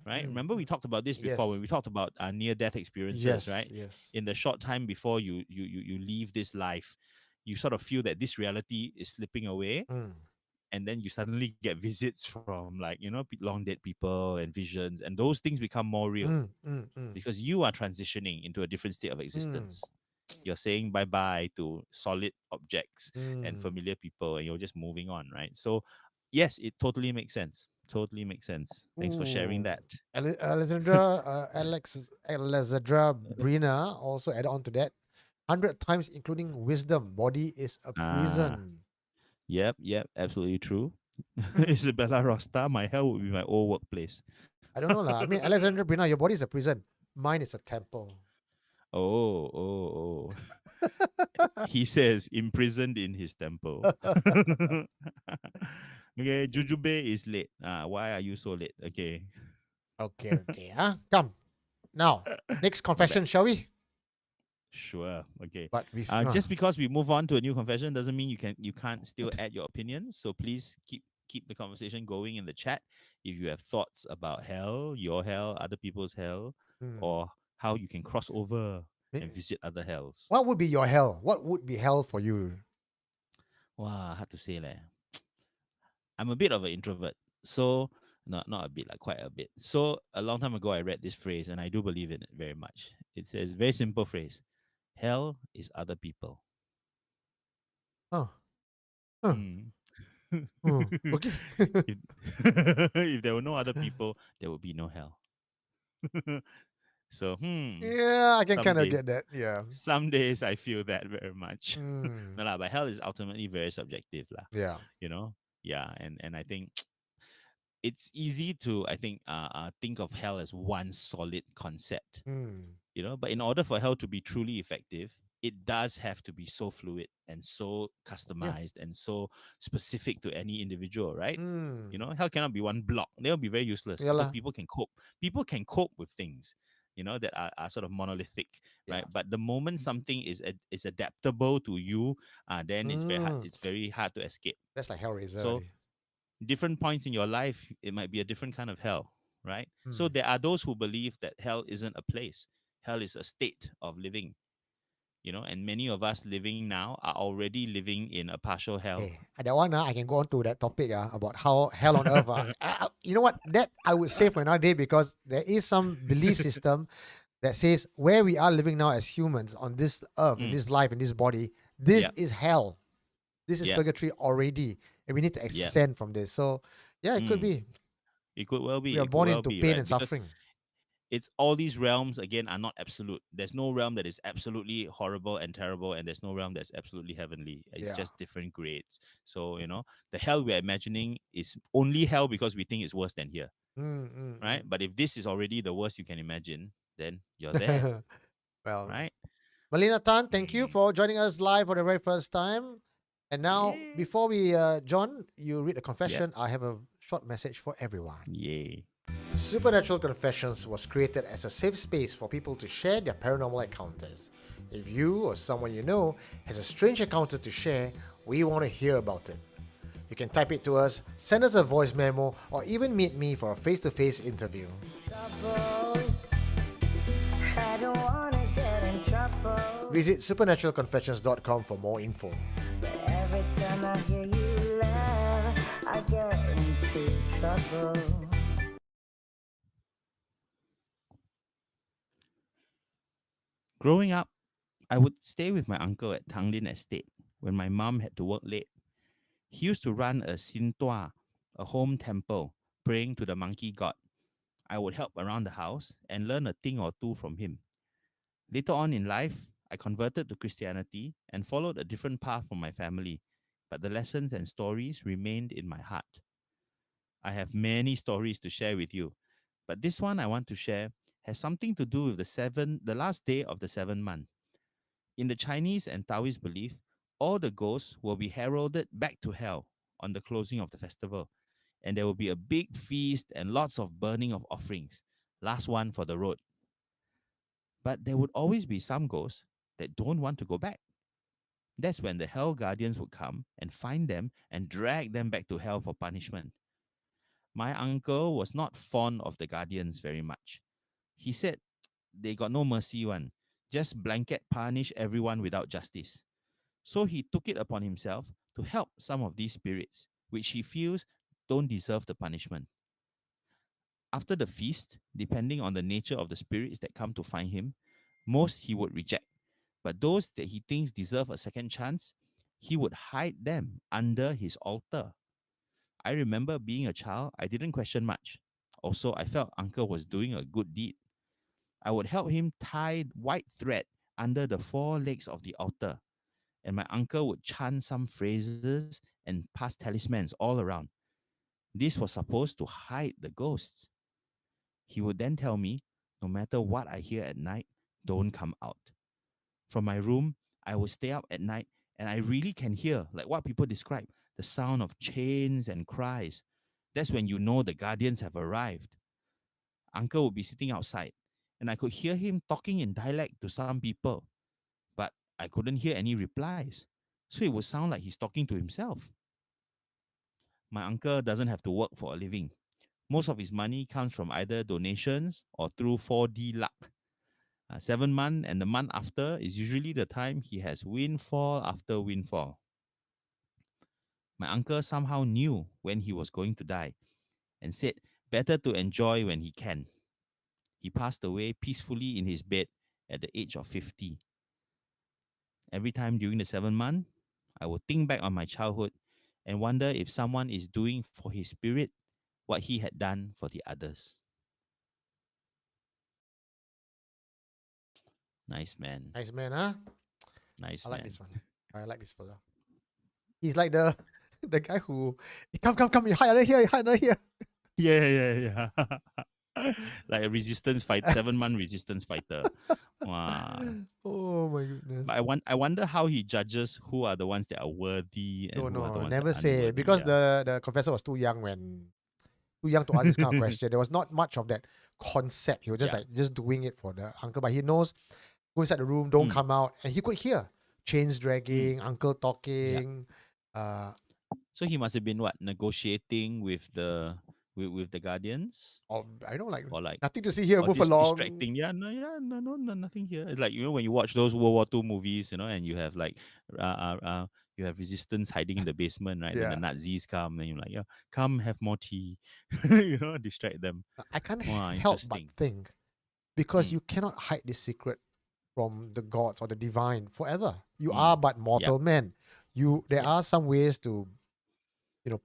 B: Right? Remember we talked about this before when we talked about near-death experiences,
A: Yes,
B: right?
A: yes.
B: In the short time before you leave this life, you sort of feel that this reality is slipping away, and then you suddenly get visits from long dead people and visions, and those things become more real because you are transitioning into a different state of existence. You're saying bye-bye to solid objects and familiar people, and you're just moving on, right? So yes, it totally makes sense. Totally makes sense. Thanks for sharing
A: Ooh.
B: that.
A: Alexandra Brina also added on to that. 100 times including wisdom. Body is a prison.
B: Yep, absolutely true. Isabella Rosta, my hell would be my old workplace.
A: I don't know lah. I mean, Alexandra Brina, your body is a prison. Mine is a temple.
B: Oh. He says imprisoned in his temple. Okay, Jujube is late. Why are you so late? Okay.
A: Okay. Come. Now, next confession, shall we?
B: Sure. Okay.
A: But we
B: just because we move on to a new confession doesn't mean you can't still add your opinions. So please keep the conversation going in the chat. If you have thoughts about hell, your hell, other people's hell, or how you can cross over and visit other hells.
A: What would be your hell? What would be hell for you?
B: Wow, hard to say leh. I'm a bit of an introvert. So Not a bit, like quite a bit. So a long time ago, I read this phrase, and I do believe in it very much. It says, very simple phrase: "Hell is other people."
A: Oh, huh.
B: Mm.
A: Okay.
B: if, if there were no other people, there would be no hell. So,
A: Yeah, I can
B: some
A: kind of
B: days,
A: get that. Yeah.
B: some days I feel that very much.
A: Mm,
B: No lah, but hell is ultimately very subjective lah.
A: yeah.
B: You know, yeah, and I think it's easy to think of hell as one solid concept,
A: Mm,
B: but in order for hell to be truly effective, it does have to be so fluid and so
A: yeah.
B: customized and so specific to any individual, right?
A: Mm,
B: Hell cannot be one block. They'll be very useless
A: yeah
B: because
A: lah.
B: people can cope with things, that are sort of monolithic,
A: Yeah.
B: right? But the moment something is adaptable to you, then
A: Mm,
B: it's very hard to escape.
A: that's like Hellraiser
B: So
A: already.
B: different points in your life, it might be a different kind of hell, right? So
A: Mm.
B: there are those who believe that hell isn't a place, hell is a state of living, and many of us living now are already living in a partial hell.
A: Hey, that one, I can go on to that topic about how hell on earth. You know what? That I would say for another day because there is some belief system that says where we are living now as humans on this earth, in
B: Mm,
A: this life, in this body, this
B: yep,
A: is hell. This is
B: yep,
A: purgatory already, and we need to
B: yep.
A: ascend from this. So, yeah, it could
B: Mm.
A: be
B: It could well
A: we
B: be.
A: are
B: It could
A: born
B: well
A: into
B: be,
A: pain
B: right?
A: and
B: Because
A: suffering.
B: it's all these realms again are not absolute. There's no realm that is absolutely horrible and terrible, and there's no realm that's absolutely heavenly. It's
A: Yeah.
B: just different grades. So the hell we're imagining is only hell because we think it's worse than here,
A: Mm, mm,
B: right? But if this is already the worst you can imagine, then you're there,
A: mm. Well,
B: right?
A: Melina Tan, thank you
B: Mm.
A: for joining us live for the very first time. And now,
B: Yeah.
A: before we, John, you read the
B: Yep.
A: confession, I have a short message for everyone.
B: Yay.
A: Supernatural Confessions was created as a safe space for people to share their paranormal encounters. If you or someone you know has a strange encounter to share, we want to hear about it. You can type it to us, send us a voice memo, or even meet me for a face to face interview.
C: Trouble. I don't wanna get in trouble.
A: Visit supernaturalconfessions.com for more info.
C: But every time I hear you laugh, I get into trouble.
B: Growing up, I would stay with my uncle at Tanglin Estate when my mum had to work late. He used to run a Sintua, a home temple, praying to the monkey god. I would help around the house and learn a thing or two from him. Later on in life, I converted to Christianity and followed a different path from my family, but the lessons and stories remained in my heart. I have many stories to share with you, but this one I want to share has something to do with the last day of the 7th month. In the Chinese and Taoist belief, all the ghosts will be heralded back to hell on the closing of the festival, and there will be a big feast and lots of burning of offerings. Last one for the road. But there would always be some ghosts that don't want to go back. That's when the hell guardians would come and find them and drag them back to hell for punishment. My uncle was not fond of the guardians very much. He said they got no mercy one, just blanket punish everyone without justice. So he took it upon himself to help some of these spirits, which he feels don't deserve the punishment. After the feast, depending on the nature of the spirits that come to find him, most he would reject. But those that he thinks deserve a second chance, he would hide them under his altar. I remember being a child, I didn't question much. Also, I felt uncle was doing a good deed. I would help him tie white thread under the four legs of the altar, and my uncle would chant some phrases and pass talismans all around. This was supposed to hide the ghosts. He would then tell me, no matter what I hear at night, don't come out. From my room, I would stay up at night and I really can hear, like what people describe, the sound of chains and cries. That's when you know the guardians have arrived. Uncle would be sitting outside and I could hear him talking in dialect to some people, but I couldn't hear any replies. So it would sound like he's talking to himself. My uncle doesn't have to work for a living. Most of his money comes from either donations or through 4D luck. 7 month and the month after is usually the time he has windfall after windfall. My uncle somehow knew when he was going to die and said better to enjoy when he can. He passed away peacefully in his bed at the age of 50. Every time during the 7 month, I will think back on my childhood and wonder if someone is doing for his spirit what he had done for the others. Nice man.
A: Nice man, huh?
B: Nice
A: I
B: man.
A: like this one. I like this fella. He's like the the guy who come, you hide under here, you hide under here.
B: Yeah. Like a resistance fight, 7 month resistance fighter. Wow.
A: Oh my goodness.
B: But I wonder how he judges who are the ones that are worthy and
A: No,
B: who are the
A: no,
B: ones
A: never
B: that are
A: say
B: unworthy.
A: because
B: Yeah.
A: the confessor was too young to ask this kind of question. There was not much of that concept. He was just
B: Yeah.
A: like just doing it for the uncle, but he knows go inside the room, don't
B: Mm.
A: come out, and he could hear chains dragging, uncle talking.
B: So he must have been what, negotiating with the guardians,
A: Or I don't like
B: or like,
A: nothing to see here.
B: or
A: Move along.
B: distracting. No, nothing here. It's like, when you watch those World War II movies, and you have like you have resistance hiding in the basement, right? Then
A: Yeah.
B: the Nazis come and you're like, yeah, come have more tea, distract them.
A: I can't
B: Wow,
A: help but
B: interesting.
A: think because
B: Mm.
A: you cannot hide this secret from the gods or the divine forever. You
B: Mm.
A: are but mortal men. There are some ways to,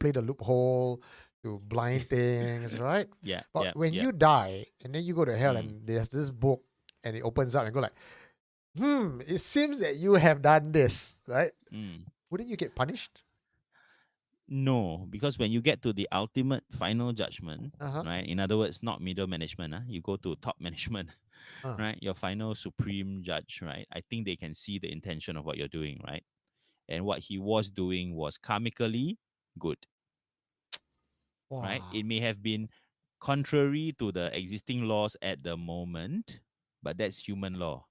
A: play the loophole, to blind things, right?
B: Yeah.
A: But when you die and then you go to hell and there's this book and it opens up and go like, it seems that you have done this, right?
B: Mm.
A: Wouldn't you get punished?
B: No, because when you get to the ultimate final judgment,
A: Uh-huh.
B: right? In other words, not middle management, you go to top management,
A: Uh.
B: right? Your final supreme judge, right? I think they can see the intention of what you're doing, right? And what he was doing was karmically good, right?
A: Wow.
B: It may have been contrary to the existing laws at the moment, but that's human law,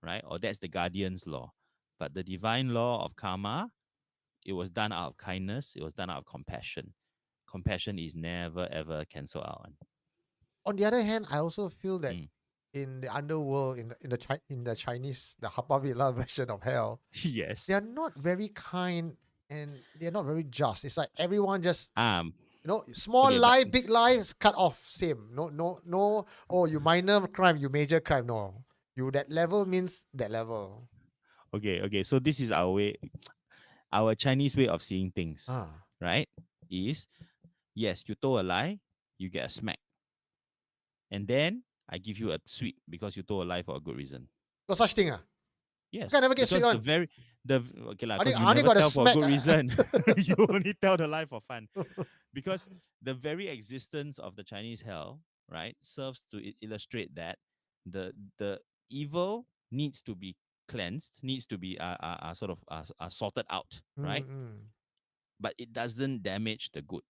B: right? Or that's the guardian's law. But the divine law of karma, it was done out of kindness, it was done out of compassion. Compassion is never ever cancel out.
A: On the other hand, I also feel that
B: Mm.
A: in the underworld, in the Chinese, the Happavilla version of hell,
B: Yes.
A: they are not very kind and they're not very just. It's like everyone just small
B: Okay,
A: lie, big lies, cut off, same. No. Oh, you minor crime, you major crime. No, you that level means that level.
B: Okay. So this is our Chinese way of seeing things, right? Is, yes, you told a lie, you get a smack, and then I give you a sweep because you told a lie for a good reason.
A: No such thing,
B: Yes,
A: okay, never get
B: because
A: sweet
B: okay lah, because you
A: only
B: never
A: got a
B: tell for a
A: smack,
B: good reason. You only tell the lie for fun, because the very existence of the Chinese hell, right, serves to illustrate that the evil needs to be cleansed, needs to be sort of sorted out, right? But it doesn't damage the good.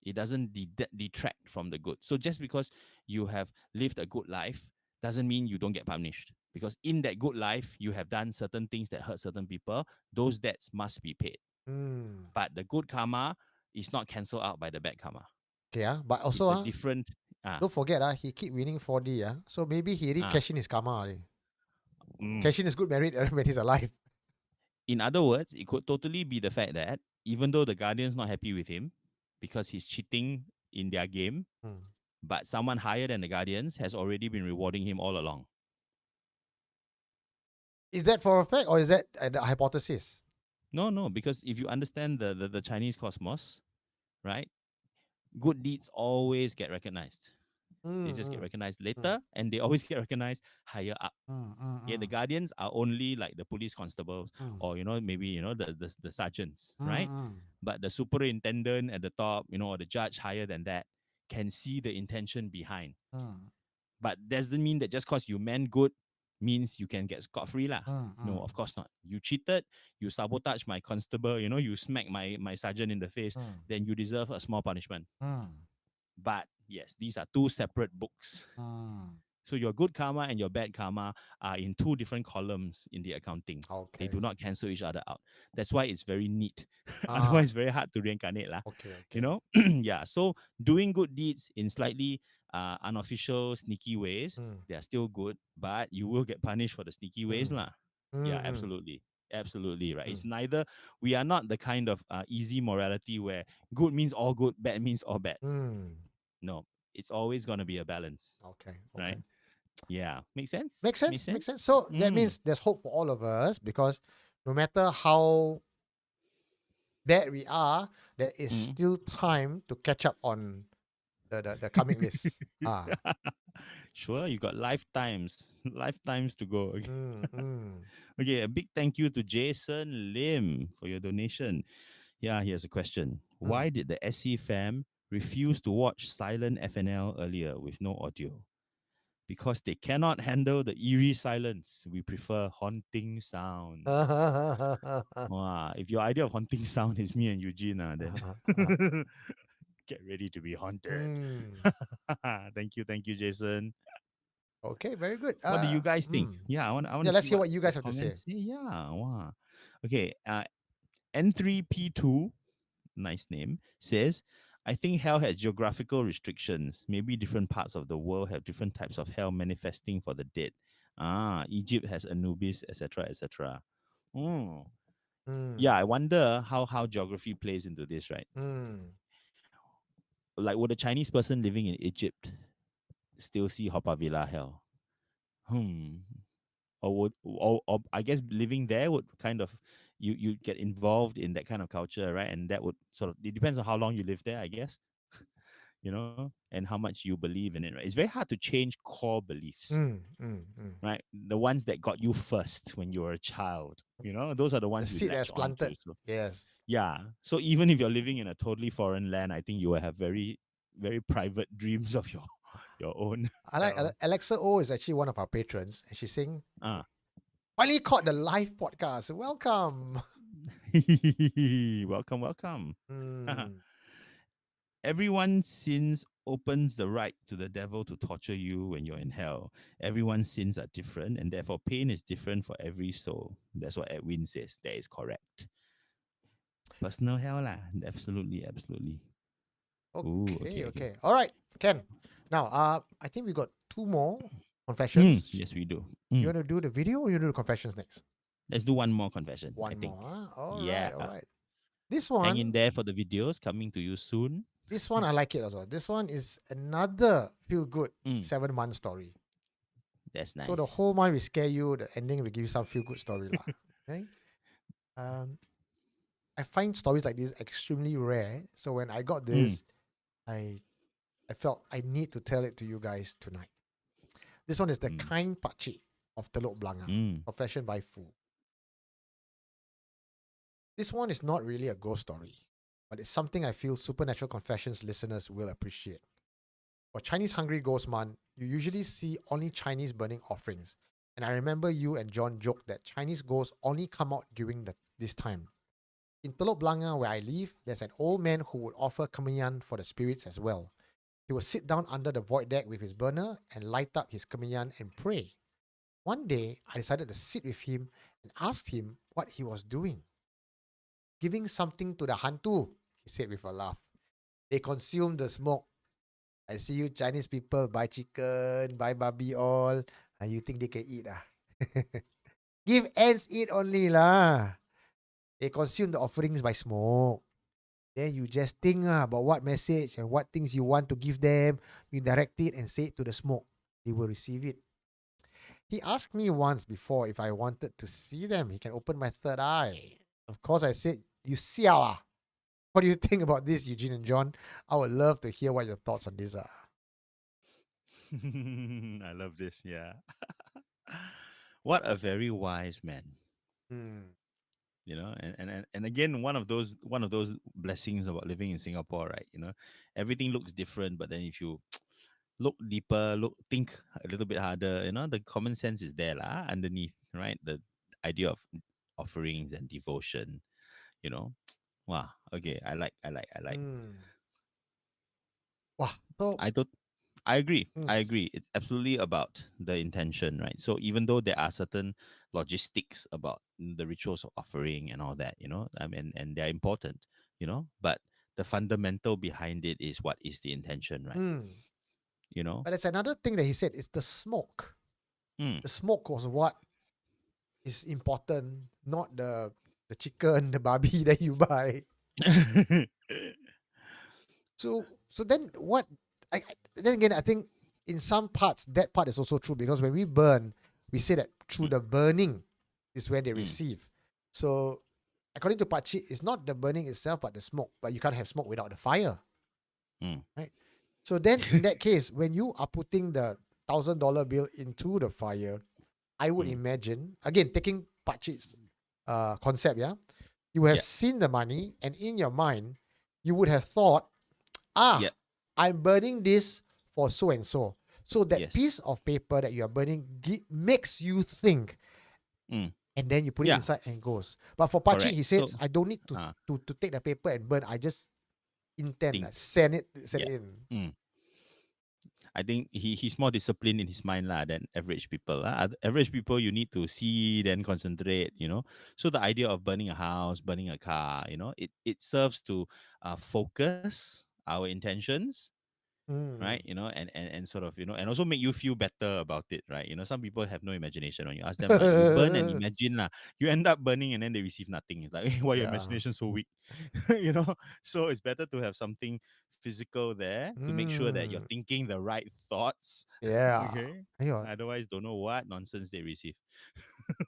B: It doesn't detract from the good. So just because you have lived a good life doesn't mean you don't get punished. Because in that good life, you have done certain things that hurt certain people. Those debts must be paid. But the good karma is not cancelled out by the bad karma.
A: Okay, but
B: It's
A: also
B: a different.
A: don't forget he keep winning 4D, so maybe he already cashed in his karma. Cash in his good merit when he's alive.
B: In other words, it could totally be the fact that even though the Guardian's not happy with him because he's cheating in their game, but someone higher than the Guardians has already been rewarding him all along.
A: Is that for a fact or is that a hypothesis?
B: No, because if you understand the Chinese cosmos, right, good deeds always get recognized. They just get recognized later, and they always get recognized higher up. Yeah, the Guardians are only like the police constables, or maybe the sergeants, right? But the superintendent at the top, or the judge higher than that, can see the intention behind. But doesn't mean that just because you meant good means you can get scot-free lah. No, of course not. You cheated, you sabotage my constable, you smack my sergeant in the face, then you deserve a small punishment. But yes, these are two separate books. So your good karma and your bad karma are in two different columns in the accounting.
A: Okay.
B: They do not cancel each other out. That's why it's very neat. Otherwise, it's very hard to reincarnate lah.
A: Okay.
B: Yeah. So doing good deeds in slightly unofficial, sneaky ways, they are still good, but you will get punished for the sneaky ways lah. Yeah, absolutely. Absolutely, right. It's neither, we are not the kind of easy morality where good means all good, bad means all bad. No, it's always going to be a balance,
A: Okay.
B: right? Yeah, makes sense.
A: Makes sense. Makes sense. So that means there's hope for all of us because no matter how bad we are, there is still time to catch up on the coming list.
B: Sure, you got lifetimes to go. Okay.
A: Mm.
B: Okay, a big thank you to Jason Lim for your donation. Yeah, here's a question. Why did the SC fam refuse to watch Silent FNL earlier with no audio? Because they cannot handle the eerie silence. We prefer haunting sound. Wow, if your idea of haunting sound is me and Eugene, then get ready to be haunted. Thank you, Jason.
A: Okay, very good.
B: What do you guys think? Yeah, I want to
A: let's
B: see
A: hear what you guys
B: the
A: have to say.
B: comments say. Yeah, wow. Okay, N3P2, nice name, says, I think hell has geographical restrictions. Maybe different parts of the world have different types of hell manifesting for the dead. Egypt has Anubis, etc., etc. Yeah, I wonder how geography plays into this, right? Like, would a Chinese person living in Egypt still see Haw Villa hell? Or I guess living there would kind of you get involved in that kind of culture, right? And that would sort of, it depends on how long you live there, I guess. And how much you believe in it, right? It's very hard to change core beliefs, right? The ones that got you first when you were a child, those are the ones
A: The
B: you
A: seed
B: latch
A: that's planted.
B: onto. So,
A: yes.
B: yeah. So even if you're living in a totally foreign land, I think you will have very, very private dreams of your own.
A: I like
B: hell.
A: Alexa O is actually one of our patrons, and she's saying,
B: Ah.
A: finally caught the live podcast. Welcome.
B: Welcome. Everyone's sins opens the right to the devil to torture you when you're in hell. Everyone's sins are different, and therefore pain is different for every soul. That's what Edwin says. That is correct. Personal hell lah. Absolutely.
A: Okay. All right, Ken. Now, I think we got two more confessions.
B: Yes, we do.
A: You want to do the video or you want to do the confessions next?
B: Let's do one more confession.
A: One
B: I think.
A: more. All
B: Yeah.
A: right. This one.
B: Hang in there for the videos coming to you soon.
A: This one I like it also. This one is another feel good 7-month story.
B: That's nice.
A: So the whole month we scare you, the ending we give you some feel good story lah. Okay. I find stories like this extremely rare. So when I got this, I felt I need to tell it to you guys tonight. This one is the Kind Pakcik of Telok Blangah, confession by Fu. This one is not really a ghost story, but it's something I feel Supernatural Confessions listeners will appreciate. For Chinese Hungry Ghost Month, you usually see only Chinese burning offerings. And I remember you and John joked that Chinese ghosts only come out during this time. In Telok Blangah, where I live, there's an old man who would offer kemenyan for the spirits as well. He would sit down under the void deck with his burner and light up his kemenyan and pray. One day, I decided to sit with him and asked him what he was doing. Giving something to the hantu, he said with a laugh. They consume the smoke. I see you Chinese people buy chicken, buy babi all. You think they can eat? Give ants eat only lah. They consume the offerings by smoke. Then you just think about what message and what things you want to give them. You direct it and say it to the smoke. They will receive it. He asked me once before if I wanted to see them. He can open my third eye. Of course, I said, you siao ah. What do you think about this, Eugene and John? I would love to hear what your thoughts on this are.
B: I love this, yeah. What a very wise man. And again, one of those blessings about living in Singapore, right? Everything looks different, but then if you look deeper, think a little bit harder, the common sense is there lah underneath, right? The idea of offerings and devotion, Wow. Okay, I like.
A: Wow. So
B: I agree. I agree. It's absolutely about the intention, right? So even though there are certain logistics about the rituals of offering and all that, and they're important, but the fundamental behind it is what is the intention, right?
A: But it's another thing that he said, it's the smoke. The smoke was what is important, not the chicken, the babi that you buy. So then what then again, I think in some parts that part is also true, because when we burn, we say that through the burning is when they
B: Mm.
A: receive. So according to Pakcik, it's not the burning itself but the smoke. But you can't have smoke without the fire.
B: Mm.
A: Right? So then in that case, when you are putting the $1,000 bill into the fire, I would
B: Mm.
A: imagine, again, taking Pakcik's concept, yeah, you have
B: Yeah.
A: seen the money, and in your mind, you would have thought, ah,
B: Yeah.
A: I'm burning this for so and so. So that
B: Yes.
A: piece of paper that you are burning makes you think,
B: Mm.
A: and then you put it
B: Yeah.
A: inside and goes. But for Pakcik,
B: Correct.
A: he says,
B: So,
A: I don't need to,
B: ah,
A: to take the paper and burn. I just intend,
B: think.
A: send it
B: Yeah.
A: in.
B: Mm. I think he's more disciplined in his mind than average people. Average people, you need to see, then concentrate, So the idea of burning a house, burning a car, it serves to focus our intentions, right? And sort of, and also make you feel better about it, right? Some people have no imagination. When you ask them, like, you burn and imagine, you end up burning and then they receive nothing. It's like, why your
A: Yeah.
B: imagination so weak? So it's better to have something physical there to make sure that you're
A: Mm.
B: thinking the right thoughts.
A: Yeah.
B: Okay.
A: Aiyo.
B: Otherwise, don't know what nonsense they receive.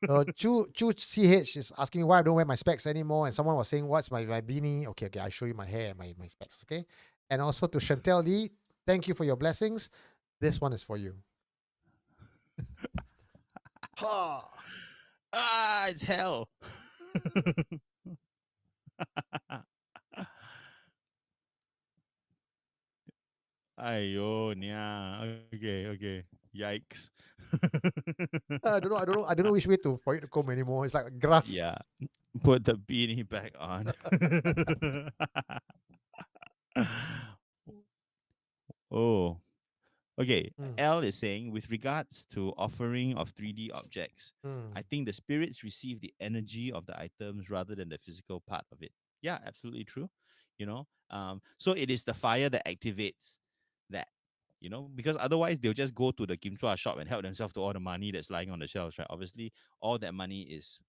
A: So Chu CH is asking me why I don't wear my specs anymore, and someone was saying, what's my beanie? Okay, I show you my hair and my specs, okay? And also to Chantel Lee, thank you for your blessings. This one is for you. Ha!
B: It's hell. Ayo, nia. Okay. Yikes.
A: I don't know which way for it to comb anymore. It's like grass.
B: Yeah. Put the beanie back on. Oh. Okay.
A: Mm.
B: L is saying, with regards to offering of 3D objects,
A: Mm.
B: I think the spirits receive the energy of the items rather than the physical part of it. Yeah, absolutely true. So it is the fire that activates that, because otherwise they'll just go to the Kim Chua shop and help themselves to all the money that's lying on the shelves, right? Obviously, all that money is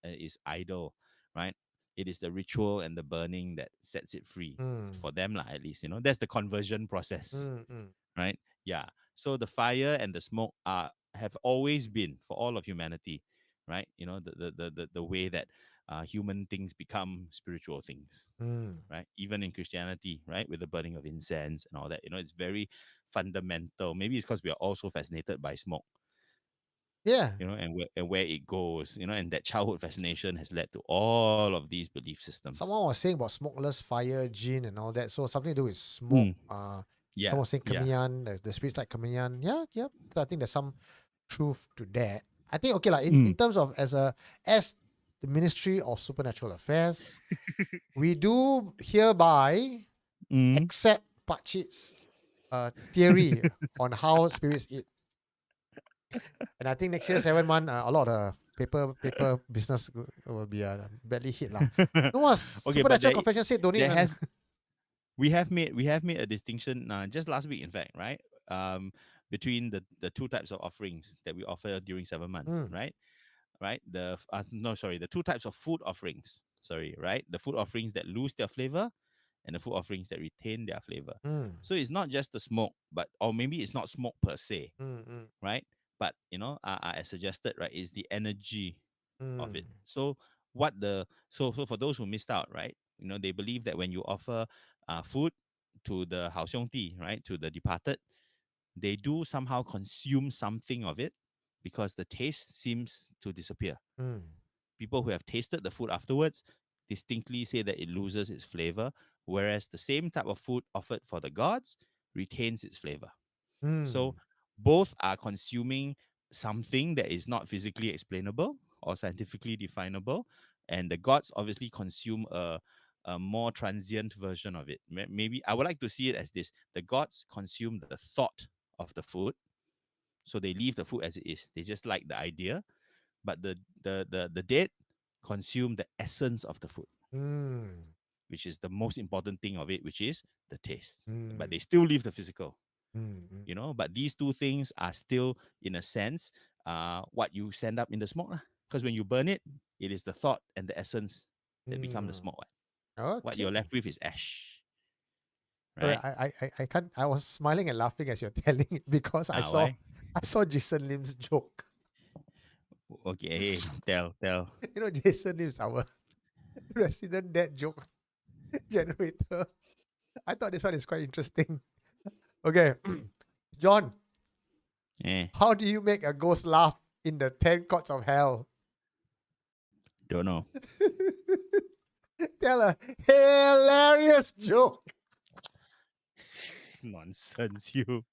B: idle, right? It is the ritual and the burning that sets it free
A: Mm.
B: for them, lah. At least, that's the conversion process,
A: Mm.
B: right? Yeah. So the fire and the smoke have always been for all of humanity, right? The way that human things become spiritual things,
A: Mm.
B: right? Even in Christianity, right, with the burning of incense and all that, it's very fundamental. Maybe it's because we are also fascinated by smoke,
A: Yeah.
B: And where it goes, and that childhood fascination has led to all of these belief systems.
A: Someone was saying about smokeless fire, jinn, and all that. So something to do with smoke.
B: Yeah.
A: Someone was saying
B: yeah.
A: Kamiyan, the spirits like Kamiyan. Yeah. So I think there's some truth to that. I think okay, like in terms of as the Ministry of Supernatural Affairs, we do hereby accept Pakcik's theory on how spirits eat. And I think next year 7 month, a lot of paper business will be badly hit lah. No was
B: Okay, but
A: Supernatural Confession said don't
B: there
A: eat.
B: has we have made a distinction just last week, in fact, right? Between the two types of offerings that we offer during 7 months, right? The two types of food offerings. Right? The food offerings that lose their flavor and the food offerings that retain their flavor. So it's not just the smoke, or maybe it's not smoke per se, right? But I suggested, right, is the energy of it. So so for those who missed out, right, they believe that when you offer food to the Hao Xiong Di, right, to the departed, they do somehow consume something of it because the taste seems to disappear. People who have tasted the food afterwards distinctly say that it loses its flavor, whereas the same type of food offered for the gods retains its flavor. So both are consuming something that is not physically explainable or scientifically definable, and the gods obviously consume a more transient version of it. Maybe I would like to see it as this: the gods consume the thought of the food, so they leave the food as it is. They just like the idea, but the dead consume the essence of the food, which is the most important thing of it, which is the taste. But they still leave the physical. But these two things are still, in a sense, what you send up in the smoke, because when you burn it, it is the thought and the essence that become the smoke.
A: Okay.
B: What you're left with is ash. right?
A: I can't. I was smiling and laughing as you're telling it because I saw
B: Why?
A: I saw Jason Lim's joke.
B: Okay, tell.
A: You know, Jason Lim's our resident dad joke generator. I thought this one is quite interesting. Okay, John,
B: Eh,
A: how do you make a ghost laugh in the 10 courts of hell?
B: don't know.
A: Tell a hilarious joke.
B: Nonsense, you.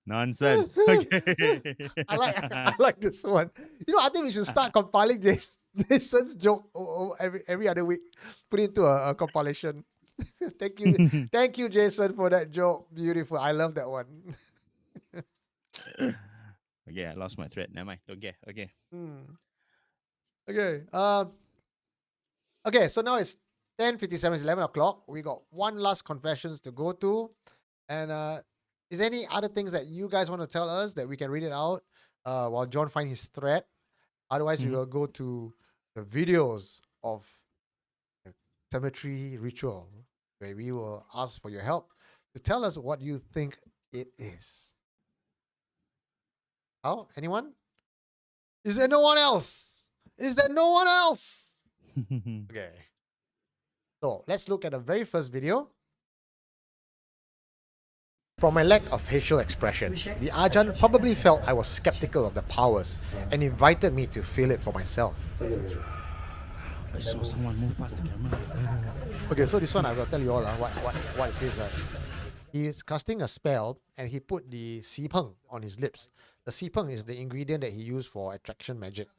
B: Nonsense. Okay.
A: I like this one. You know, I think we should start compiling Jason's joke every other week. Put it into a compilation. Thank you, Jason, for that joke. Beautiful. I love that one.
B: Okay, I lost my thread. Never mind. Don't care. Okay.
A: Okay. Okay. So now it's 10:57. It's 11 o'clock. We got one last confessions to go to, and is there any other things that you guys want to tell us that we can read it out while John finds his thread? Otherwise, we will go to the videos of the cemetery ritual, where we will ask for your help to tell us what you think it is. Oh, anyone? Is there no one else? Is there no one else? Okay. So let's look at the very first video. From my lack of facial expressions, the Ajahn probably felt I was skeptical of the powers and invited me to feel it for myself.
B: I saw someone move past the camera.
A: Okay, so this one I will tell you all what it is. He is casting a spell and he put the sipeng on his lips. The sipeng is the ingredient that he used for attraction magic.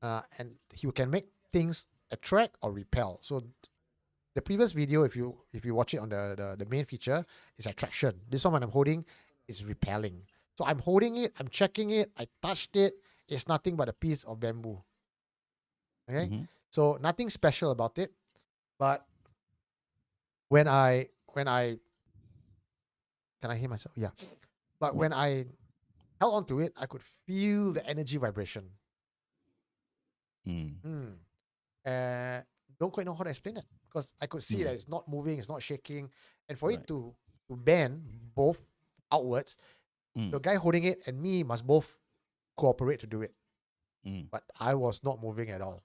A: And he can make things attract or repel. So the previous video, if you watch it on the main feature, is attraction. This one when I'm holding is repelling. So I'm holding it, I'm checking it, I touched it. It's nothing but a piece of bamboo. Okay?
B: Mhm.
A: So nothing special about it. But when I can I hear myself? Yeah. But when I held onto it, I could feel the energy vibration. Don't quite know how to explain it because I could see that it's not moving, it's not shaking, and for it
B: Right.
A: to bend both outwards, the guy holding it and me must both cooperate to do it. But I was not moving at all,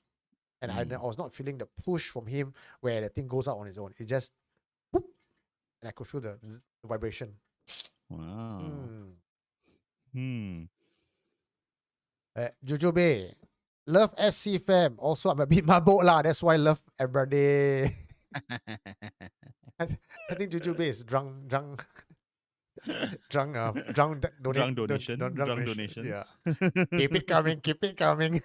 A: and I was not feeling the push from him where the thing goes out on its own. It just, whoop, and I could feel the vibration.
B: Wow.
A: Jujube, love SC fam. Also, I'm a bit mabok lah. That's why love everybody. I think Jujube is drunk donations. Yeah. Keep it coming. Keep it coming.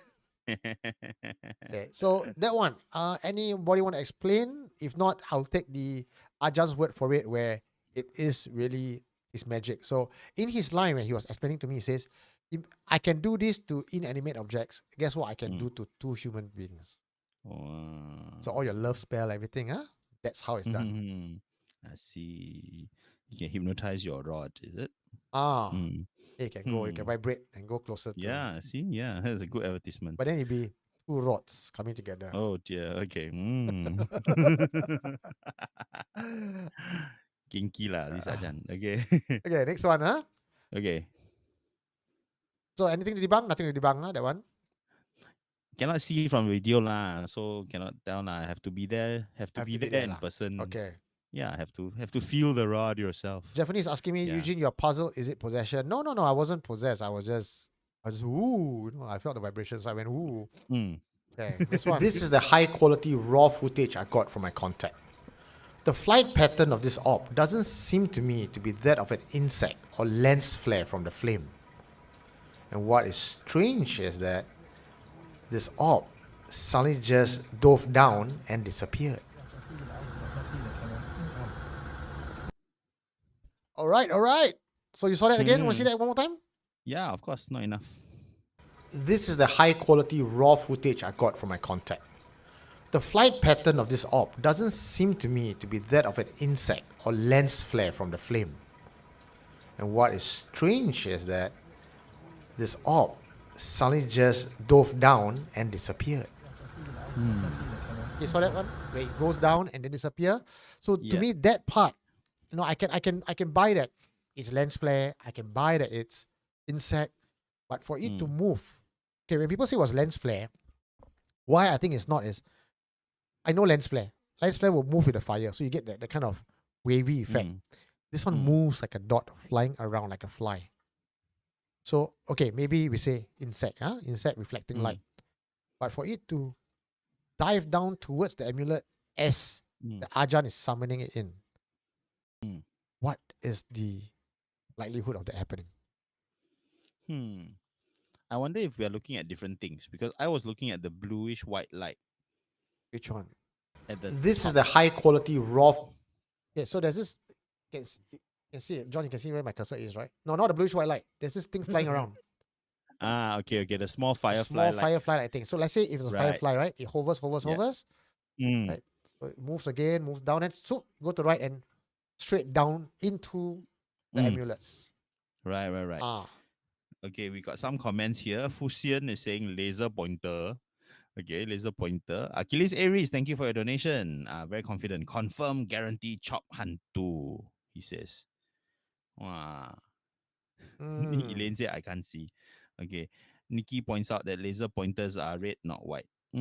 A: Okay, so that one. Anybody want to explain? If not, I'll take the Ajahn's word for it, where it is really his magic. So in his line, when he was explaining to me, he says, "If I can do this to inanimate objects. Guess what I can do to two human beings."
B: Wow.
A: So all your love spell, everything, that's how it's done.
B: I see. You can hypnotize your rod, is it?
A: You can go, you can vibrate and go closer to.
B: Yeah, see? Yeah, that's a good advertisement.
A: But then it'd be two rods coming together.
B: Oh dear, okay. Kinky lah, this Ajahn. Okay.
A: Okay, next one,
B: Okay.
A: So anything to debunk? Nothing to debunk, that one?
B: Cannot see from video lah, so cannot tell lah. Have to be there. Have to be there in
A: lah.
B: person.
A: Okay.
B: Yeah, have to feel the rod yourself.
A: Japanese asking me,
B: Yeah.
A: Eugene, you're puzzled. Is it possession? No, I wasn't possessed. I was just ooh. I felt the vibrations. So I went ooh. Okay, this one. This is the high quality raw footage I got from my contact. The flight pattern of this orb doesn't seem to me to be that of an insect or lens flare from the flame. And what is strange is that this orb suddenly just dove down and disappeared. All right. So you saw that again? Want to see that one more time?
B: Yeah, of course, not enough.
A: This is the high quality raw footage I got from my contact. The flight pattern of this orb doesn't seem to me to be that of an insect or lens flare from the flame. And what is strange is that this orb suddenly just dove down and disappeared. You saw that one where it goes down and then disappear. So to
B: Yeah.
A: me, that part, I can buy that it's lens flare. I can buy that it's insect, but for it to move, okay, when people say it was lens flare, why I think it's not is I know lens flare. Lens flare will move with the fire, so you get the kind of wavy effect. This one moves like a dot, flying around like a fly. So okay, maybe we say insect, insect reflecting light, but for it to dive down towards the amulet as the Ajahn is summoning it in, what is the likelihood of that happening?
B: I wonder if we are looking at different things because I was looking at the bluish white light
A: Which one?
B: at the
A: This is
B: top.
A: the high quality raw. Okay, so there's this. You can see it, John. You can see where my cursor is, right? No, not the bluish white light. There's this thing flying around.
B: Okay, the small firefly
A: Small
B: light.
A: firefly, I think. So let's say if it's a
B: Right.
A: firefly, right? It hovers,
B: Yeah.
A: right? So it moves again, moves down, and so go to the right and straight down into the amulets.
B: Right. Okay, we got some comments here. Fusian is saying laser pointer. Okay, laser pointer. Achilles Aries, thank you for your donation. Very confident. Confirm, guarantee, chop hantu, he says. Wow. Elaine said, I can't see. Okay. Nikki points out that laser pointers are red, not white. I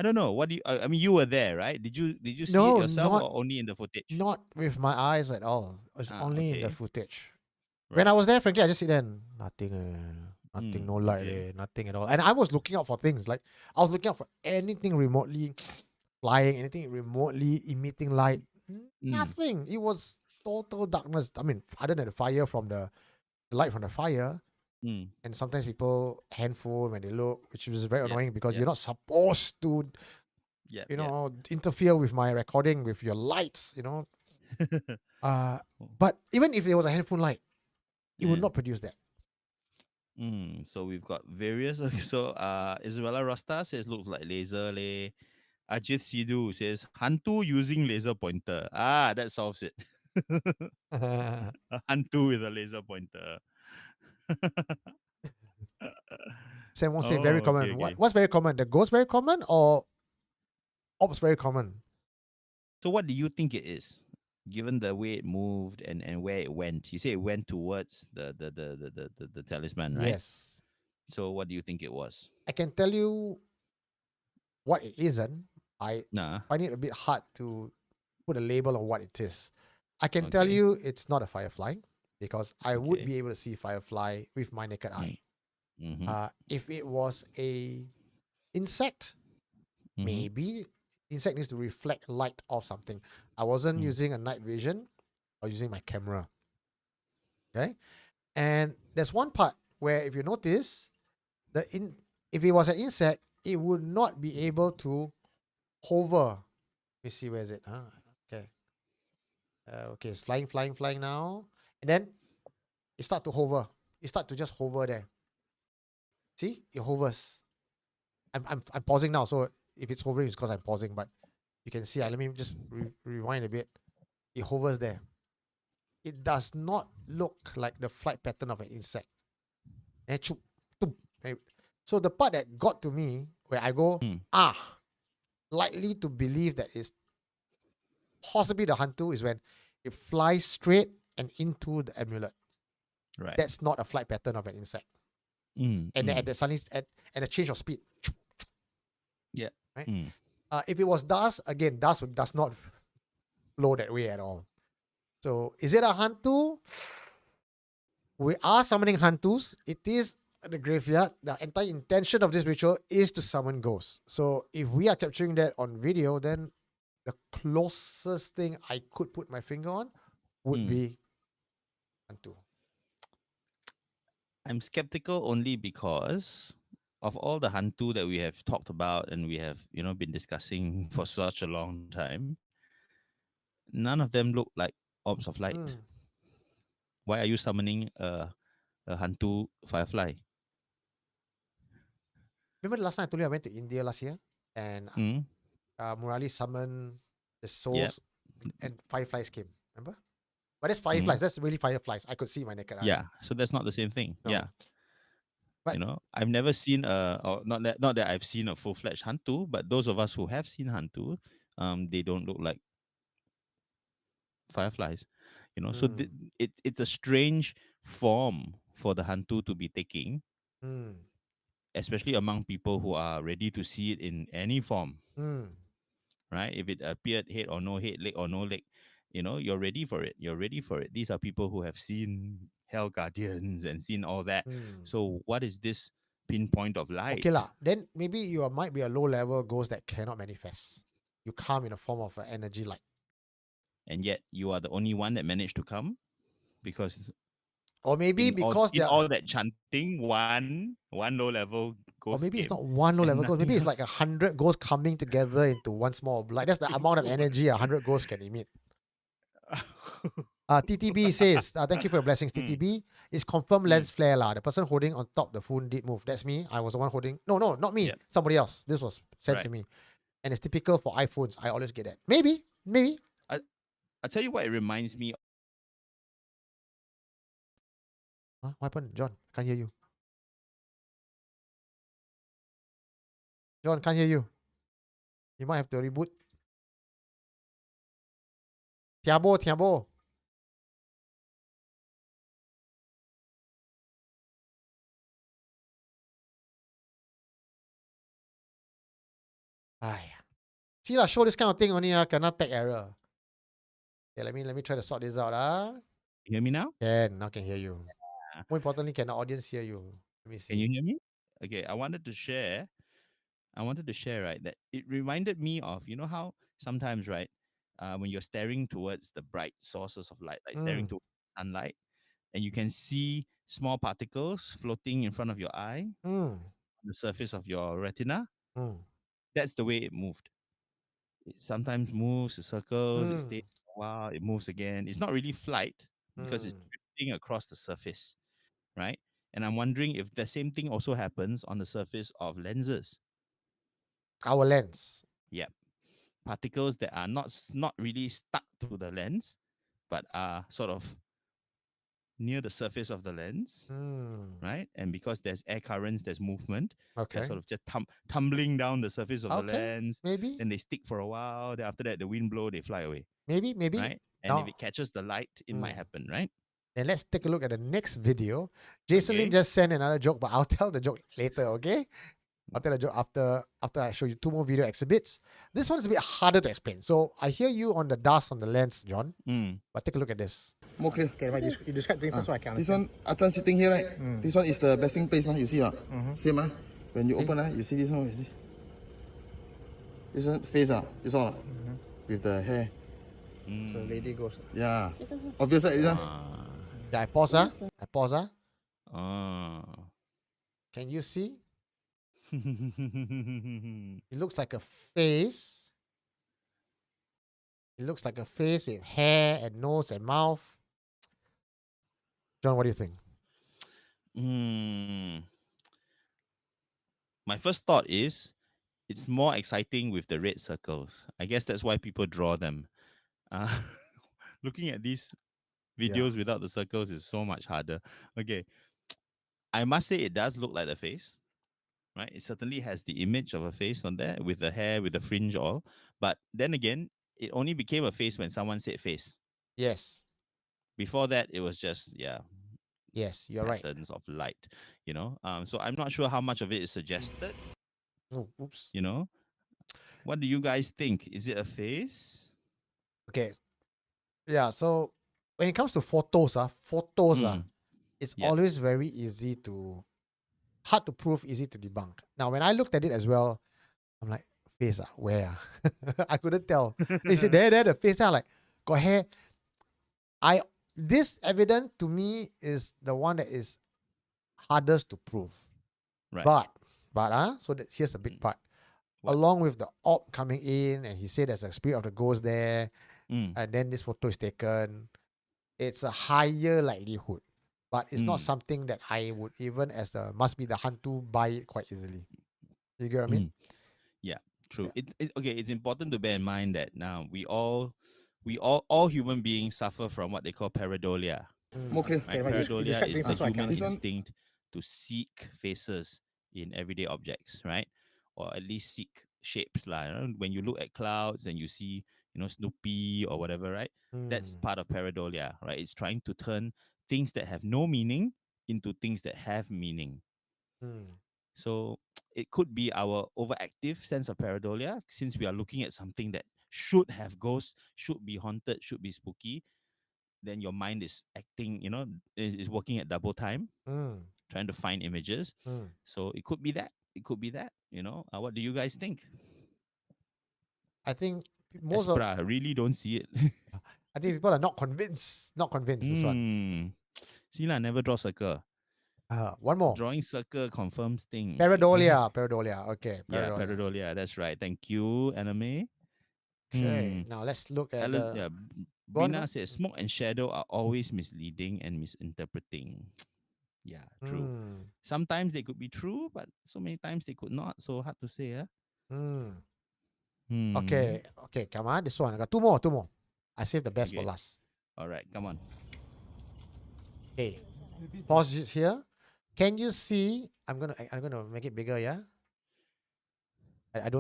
B: don't know. What do you? I mean, you were there, right? Did you see
A: No,
B: it yourself
A: not-
B: or only in the footage?
A: Not with my eyes at all. It's only in the
B: okay.
A: footage. When I was there, frankly, I just sit there and nothing, no light,
B: okay.
A: nothing at all. And I was looking out for things. Like I was looking out for anything remotely flying, anything remotely emitting light. Nothing. It was total darkness. I mean, other than the fire from the light from the fire. And sometimes people handphone when they look, which is very annoying because you're not supposed to, interfere with my recording with your lights, But even if there was a handphone light, it would not produce that.
B: So we've got various. So Isabella Rasta says looks like laser leh. Ajit Sidhu says hantu using laser pointer. That solves it. A hantu with a laser pointer.
A: Sam won't say very common.
B: Okay.
A: What's very common? The ghost very common or ops very common?
B: So what do you think it is? Given the way it moved and where it went, you say it went towards the talisman, right?
A: Yes.
B: So what do you think it was?
A: I can tell you what it isn't. I
B: Nah.
A: find it a bit hard to put a label on what it is. I can tell you it's not a firefly because I would be able to see firefly with my naked eye. If it was a insect, maybe insect needs to reflect light off something. I wasn't using a night vision or using my camera. Okay, and there's one part where if you notice, if it was an insect, it would not be able to hover. Let me see, where is it? Okay. Okay, it's flying now, and then it start to hover. It start to just hover there. See, it hovers. I'm pausing now, so if it's hovering, it's because I'm pausing. But you can see. Let me just rewind a bit. It hovers there. It does not look like the flight pattern of an insect. So the part that got to me, where I go, likely to believe that it's possibly the hantu, is when it flies straight and into the amulet.
B: Right.
A: That's not a flight pattern of an insect. And then at the suddenly at a change of speed.
B: Yeah.
A: Right. If it was dust, again, dust does not flow that way at all. So is it a hantu? We are summoning hantus. It is the graveyard. The entire intention of this ritual is to summon ghosts. So if we are capturing that on video, then the closest thing I could put my finger on would be hantu.
B: I'm skeptical only because of all the hantu that we have talked about and we have, been discussing for such a long time. None of them look like orbs of light. Why are you summoning a hantu firefly?
A: Remember the last time I told you I went to India last year and Murali summoned the souls and fireflies came. Remember? But that's fireflies. That's really fireflies. I could see my naked eye.
B: Yeah. So that's not the same thing.
A: No.
B: Yeah. You know, I've never seen or not that I've seen a full-fledged hantu, but those of us who have seen hantu, they don't look like fireflies. You know, so
A: Mm.
B: it's a strange form for the hantu to be taking,
A: Mm.
B: especially among people who are ready to see it in any form,
A: Mm.
B: right? If it appeared head or no head, leg or no leg, you know, you're ready for it. You're ready for it. These are people who have seen Hell Guardians and seen all that.
A: Mm.
B: So what is this pinpoint of light?
A: Okay lah. Then maybe you might be a low level ghost that cannot manifest. You come in a form of an energy light.
B: And yet you are the only one that managed to come because
A: Or maybe because
B: in
A: they're
B: all that chanting, one low level
A: or
B: ghost
A: maybe it's
B: came,
A: not one low
B: and
A: level ghost. Maybe
B: nothing
A: it's like
B: else.
A: 100 ghosts coming together into one small light. That's the amount of energy 100 ghosts can emit. TTB says, thank you for your blessings, TTB. It's confirmed lens flare lah. The person holding on top the phone did move. That's me. I was the one holding. No, not me.
B: Yep.
A: Somebody else. This was sent to
B: Right.
A: me. And it's typical for iPhones. I always get that. Maybe.
B: I'll tell you what it reminds me.
A: Huh? What happened? John, can't hear you. John, can't hear you. You might have to reboot. Tiabo. Ay. See lah, show this kind of thing only kena tag error. Okay, let me try to sort this out.
B: You hear me now?
A: Now can hear you.
B: Yeah.
A: More importantly, can the audience hear you? Let me see.
B: Can you hear me? Okay, I wanted to share, right, that it reminded me of, you know how sometimes, right, when you're staring towards the bright sources of light, like staring towards sunlight, and you can see small particles floating in front of your eye, on the surface of your retina. That's the way it moved. It sometimes moves, it circles, it stays for a while, it moves again. It's not really flight because it's drifting across the surface, right? And I'm wondering if the same thing also happens on the surface of lenses.
A: Our lens.
B: Yep. Particles that are not really stuck to the lens, but are sort of near the surface of the lens, right? And because there's air currents, there's movement.
A: Okay.
B: They're sort of just tumbling down the surface of the lens.
A: Maybe.
B: Then they stick for a while. Then after that, the wind blow, they fly away.
A: Maybe.
B: Right? And if it catches the light, it might happen, right?
A: Then let's take a look at the next video. Jason Lim
B: Okay.
A: just sent another joke, but I'll tell the joke later, okay? I'll tell the joke after I show you two more video exhibits. This one is a bit harder to explain. So I hear you on the dust on the lens, John. But take a look at this.
E: More clear.
A: Okay, right. You describe things so I can
E: This one, Achan sitting here, right? This one is the blessing place, you see, same, when you open, you see this one, is this? This one, face, you saw, with the hair.
A: So lady goes.
E: Yeah, obvious, right, this one?
A: I pause, I pause,
B: Ah.
A: Can you see?
B: Mm.
A: It looks like a face. It looks like a face with hair and nose and mouth. John, what do you think?
B: My first thought is it's more exciting with the red circles. I guess that's why people draw them. Looking at these videos without the circles is so much harder. Okay. I must say it does look like a face. Right? It certainly has the image of a face on there with the hair, with the fringe all. But then again, it only became a face when someone said face.
A: Yes.
B: Before that, it was just,
A: Yes, you're right.
B: patterns of light, you know. So I'm not sure how much of it is suggested,
A: Oh, oops.
B: you know. What do you guys think? Is it a face?
A: Okay. Yeah, so when it comes to photos, it's
B: Yeah.
A: always very hard to prove, easy to debunk. Now, when I looked at it as well, I'm like, face, where? I couldn't tell. They said, there, the face. I'm like, got hair. This evidence to me is the one that is hardest to prove.
B: Right.
A: So here's a big but.
B: What?
A: Along with the orb coming in, and he said there's a spirit of the ghost there,
B: Mm.
A: and then this photo is taken, it's a higher likelihood. But it's not something that I would even must be the hantu buy it quite easily. You get what I mean?
B: Yeah, true. Okay, it's important to bear in mind that now all human beings suffer from what they call pareidolia.
E: More clear.
B: Right?
A: right, you
B: Pareidolia
A: describe
B: is
A: things
B: the
A: so I can
B: human
E: understand.
B: instinct to seek faces in everyday objects, right? Or at least seek shapes. When you look at clouds and you see, Snoopy or whatever, right? That's
A: Mm,
B: part of pareidolia, right? It's trying to turn things that have no meaning into things that have meaning.
A: mm,
B: So it could be our overactive sense of pareidolia, since we are looking at something that should have ghosts, should be haunted, should be spooky. Then your mind is acting, is working at double time,
A: mm,
B: trying to find images.
A: mm.
B: So it could be that. It could be that. What do you guys think?
A: I think most of
B: Espra, I really don't see it.
A: I think people are not convinced. Not convinced. This one.
B: See lah, never draw circle.
A: One more.
B: Drawing circle confirms things.
A: Pareidolia. Pareidolia. Okay.
B: Yeah,
A: Pareidolia.
B: pareidolia. That's right. Thank you, Anime.
A: Okay. Now let's look at
B: Alan,
A: the.
B: yeah,
A: Go on,
B: Brina
A: go on.
B: says smoke and shadow are always misleading and misinterpreting. Yeah, true.
A: Mm,
B: Sometimes they could be true, but so many times they could not. So hard to say.
A: mm.
B: Hmm.
A: Okay. Okay. Come on. This one. I got two more. Two more. I saved the best for
B: Okay.
A: last.
B: All right, come on.
A: Okay. Pause it here. Can you see? I'm gonna make it bigger. Yeah.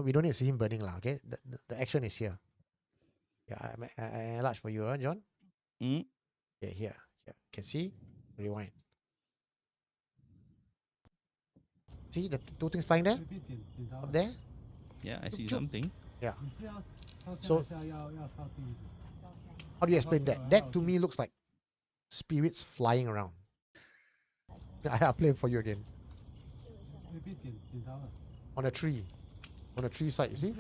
A: We don't need to see him burning lah. Okay. The action is here. Yeah. I enlarge for you, John.
B: Mm.
A: Yeah. Here. Can see? Rewind. See the two things flying there? Up there?
B: Yeah, I see
A: Chuk.
B: something.
A: So how do you explain that? That to me looks like spirits flying around. I'll play it for you again. On a tree. On a tree side, you see?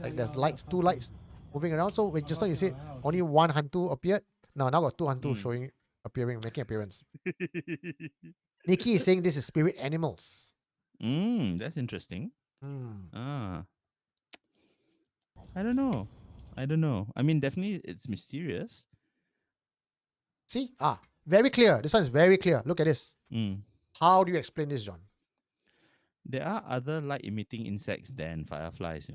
A: Like there's lights, two lights moving around. So wait, just now you said only one hantu appeared. Now got two hantu making appearance. Nikki is saying this is spirit animals.
B: That's interesting.
A: Hmm.
B: I don't know. I mean, definitely it's mysterious.
A: See? Very clear. This one is very clear. Look at this.
B: Mm.
A: How do you explain this, John?
B: There are other light emitting insects than fireflies,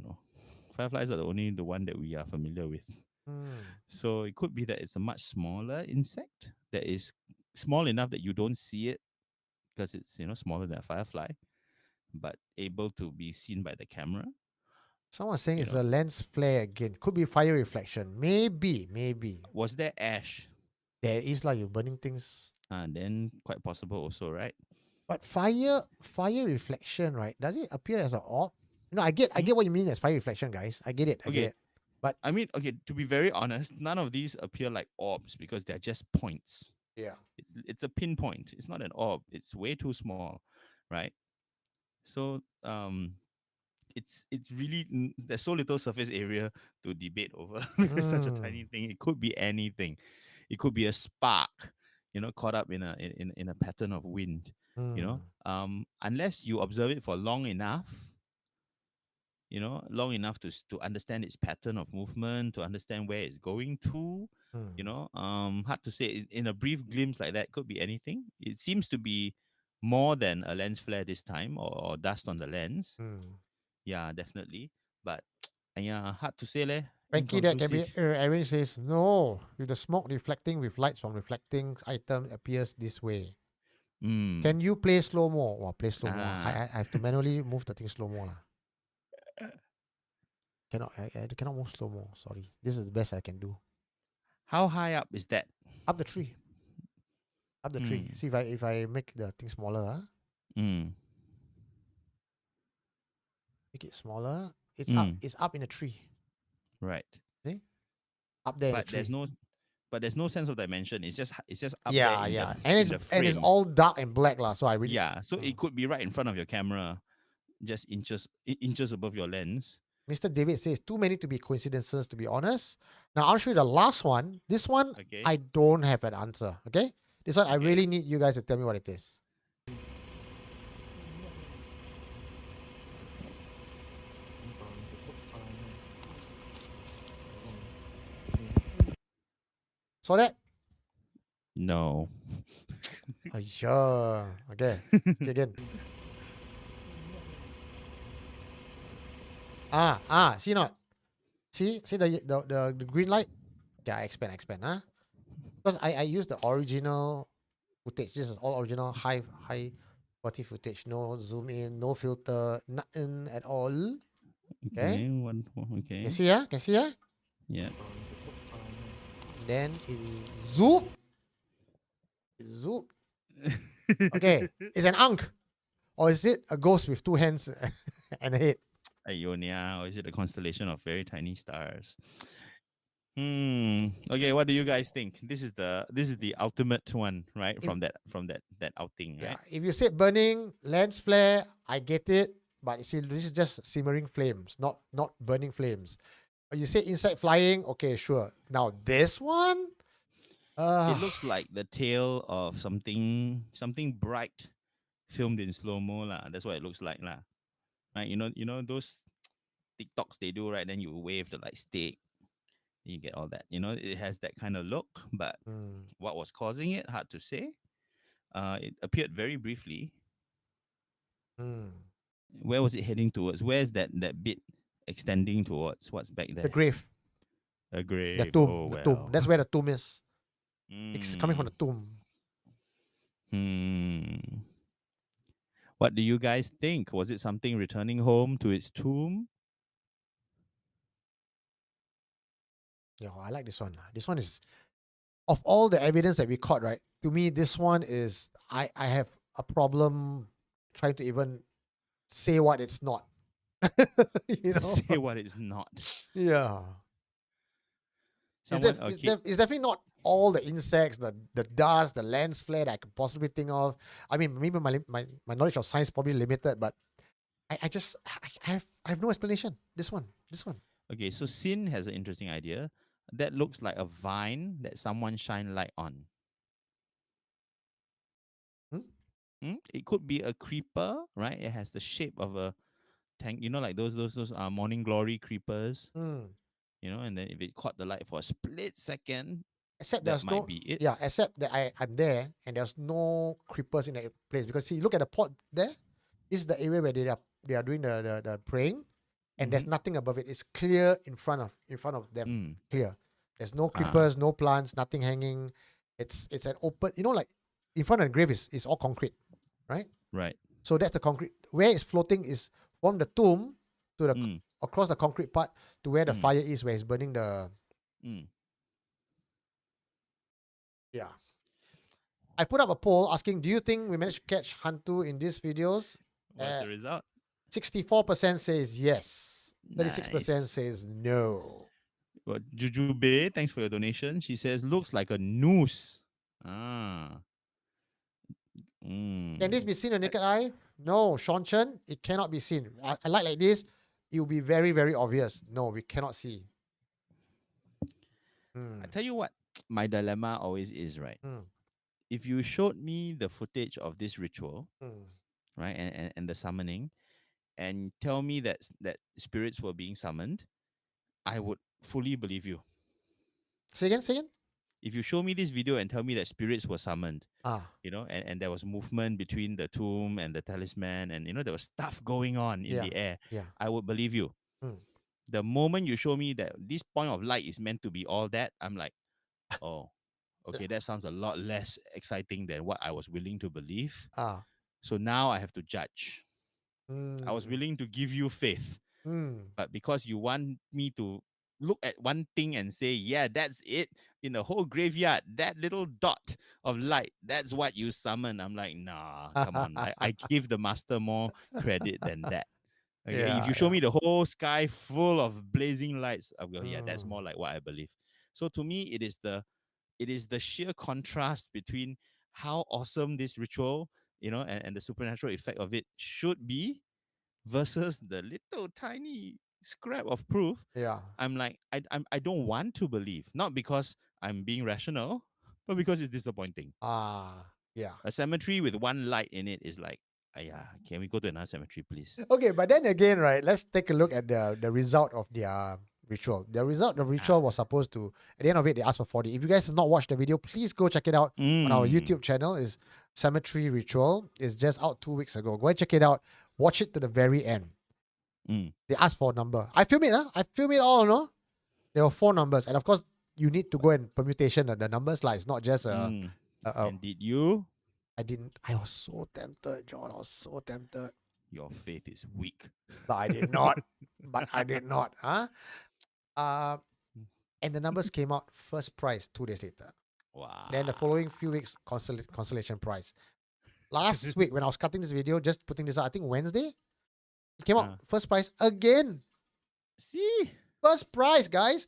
B: Fireflies are the one that we are familiar with.
A: Hmm.
B: So it could be that it's a much smaller insect that is small enough that you don't see it because it's smaller than a firefly, but able to be seen by the camera.
A: Someone's saying it's a lens flare again. Could be fire reflection. Maybe.
B: Was there ash?
A: There is like you burning things.
B: Then quite possible also, right?
A: But fire reflection, right? Does it appear as an orb? I get what you mean as fire reflection, guys. I get it. I get it. But
B: I mean, okay, to be very honest, none of these appear like orbs because they're just points.
A: yeah.
B: It's a pinpoint. It's not an orb. It's way too small, right? So it's really there's so little surface area to debate over because such a tiny thing. It could be anything. It could be a spark, caught up in a pattern of wind. Unless you observe it for long enough, to understand its pattern of movement, to understand where it's going to. Hard to say. In a brief glimpse like that, could be anything. It seems to be more than a lens flare this time, or dust on the lens. Yeah, definitely. But yeah, hard to say leh.
A: Frankie, that can be
B: Inconclusive.
A: Erin says, no, with the smoke reflecting with lights from reflecting item appears this way.
B: Mm.
A: Can you play slow-mo? Play slow-mo.
B: Ah.
A: I have to manually move the thing slow-mo lah. I cannot move slow-mo. Sorry. This is the best I can do.
B: How high up is that?
A: Up the tree. Up the tree. See if I make the thing smaller.
B: Mm.
A: Make it smaller. It's up. It's up in a tree.
B: Right.
A: See? Up there.
B: But
A: in the tree.
B: there's no sense of dimension. It's just up
A: yeah,
B: there.
A: yeah.
B: In the
A: And it's
B: frame.
A: all dark and black lah. So I really
B: So it could be right in front of your camera, just inches above your lens.
A: Mr. David says too many to be coincidences, to be honest. Now I'll show you the last one. This one
B: Okay.
A: I don't have an answer. Okay? This one I really need you guys to tell me what it is. Saw that?
B: No.
A: Sure. Okay. See again. See not? See the green light? Okay, I expand, huh? Because I use the original footage. This is all original high quality footage. No zoom in, no filter, nothing at all. Okay.
B: Okay.
A: Can see, Can see,
B: Yeah.
A: Then it zoom. Zoom. Okay. It's an ankh. Or is it a ghost with two hands and a head?
B: Ionia, or is it a constellation of very tiny stars? Okay, what do you guys think? This is the ultimate one, right? From that outing,
A: Yeah.
B: right?
A: If you said burning, lens flare, I get it. But you see, this is just simmering flames, not burning flames. You say insect flying, okay, sure. Now this one,
B: It looks like the tail of something bright filmed in slow-mo lah. That's what it looks like lah. Right? You know those TikToks they do, right? Then you wave the like stick. You get all that. It has that kind of look, but what was causing it, hard to say. It appeared very briefly. Where was it heading towards? Where's that bit extending towards? What's back there?
A: the grave,
B: The grave.
A: the tomb,
B: Oh,
A: the tomb.
B: well.
A: That's where the tomb is. It's coming from the tomb.
B: What do you guys think? Was it something returning home to its tomb?
A: Yeah, I like this one. This one is, of all the evidence that we caught, right? To me, this one is, I have a problem trying to even say what it's not.
B: Say what it's not.
A: Yeah.
B: Someone,
A: It's definitely not all the insects, the dust, the lens flare that I could possibly think of. I mean, maybe my knowledge of science is probably limited, but I have no explanation. This one.
B: Okay, so Sin has an interesting idea. That looks like a vine that someone shine light on. It could be a creeper, right? It has the shape of a tank, like those morning glory creepers. And then if it caught the light for a split second,
A: Except
B: that
A: there's
B: might
A: no,
B: be it.
A: yeah, except that I'm there and there's no creepers in that place, because see, look at the pot there. This is the area where they are doing the praying, and there's nothing above it. It's clear in front of them. Clear. There's no creepers, no plants, nothing hanging. It's an open, like in front of the grave is all concrete, right?
B: Right.
A: So that's the concrete. Where it's floating is from the tomb to the across the concrete part to where the fire is, where it's burning the. Yeah. I put up a poll asking, do you think we managed to catch Hantu in these videos?
B: What's the result?
A: 64% says yes. 36%
B: Nice.
A: says no.
B: Well, Juju Bay, thanks for your donation. She says, looks like a noose.
A: Can this be seen with naked eye? No, Sean Chen, it cannot be seen. I like this, it will be very, very obvious. No, we cannot see.
B: I tell you what, my dilemma always is, right? If you showed me the footage of this ritual, right, and the summoning, and tell me that spirits were being summoned, I would fully believe you.
A: Say again?
B: If you show me this video and tell me that spirits were summoned,
A: Ah,
B: and there was movement between the tomb and the talisman, and there was stuff going on in the air, I would believe you. The moment you show me that this point of light is meant to be all that, I'm like, oh, okay, that sounds a lot less exciting than what I was willing to believe. So now I have to judge. I was willing to give you faith, but because you want me to look at one thing and say, yeah, that's it, in the whole graveyard, that little dot of light, that's what you summon. I'm like, nah, come on. I give the master more credit than that. Okay, if you show me the whole sky full of blazing lights, I'll go, yeah, that's more like what I believe. So to me, it is the sheer contrast between how awesome this ritual, and the supernatural effect of it should be, versus the little tiny scrap of proof.
A: yeah.
B: I'm like, I don't want to believe, not because I'm being rational, but because it's disappointing.
A: Yeah.
B: A cemetery with one light in it is like, yeah, can we go to another cemetery, please?
A: Okay, but then again, right, let's take a look at the result of their ritual. The result of the ritual was supposed to, at the end of it, they asked for 40. If you guys have not watched the video, please go check it out on our YouTube channel. Is Cemetery Ritual. It's just out 2 weeks ago. Go and check it out. Watch it to the very end. They asked for a number. I film it, I film it all, no? There were 4 numbers. And of course, you need to go and permutation the numbers. Like, it's not just
B: And did you?
A: I didn't. I was so tempted, John. I was so tempted,
B: Your faith is weak.
A: but I did not. But I did not. Huh? Uh, and the numbers came out first prize 2 days later.
B: Wow.
A: Then the following few weeks, consolation prize. Last week when I was cutting this video, just putting this out, I think Wednesday, it came out first prize again.
B: See?
A: First prize, guys.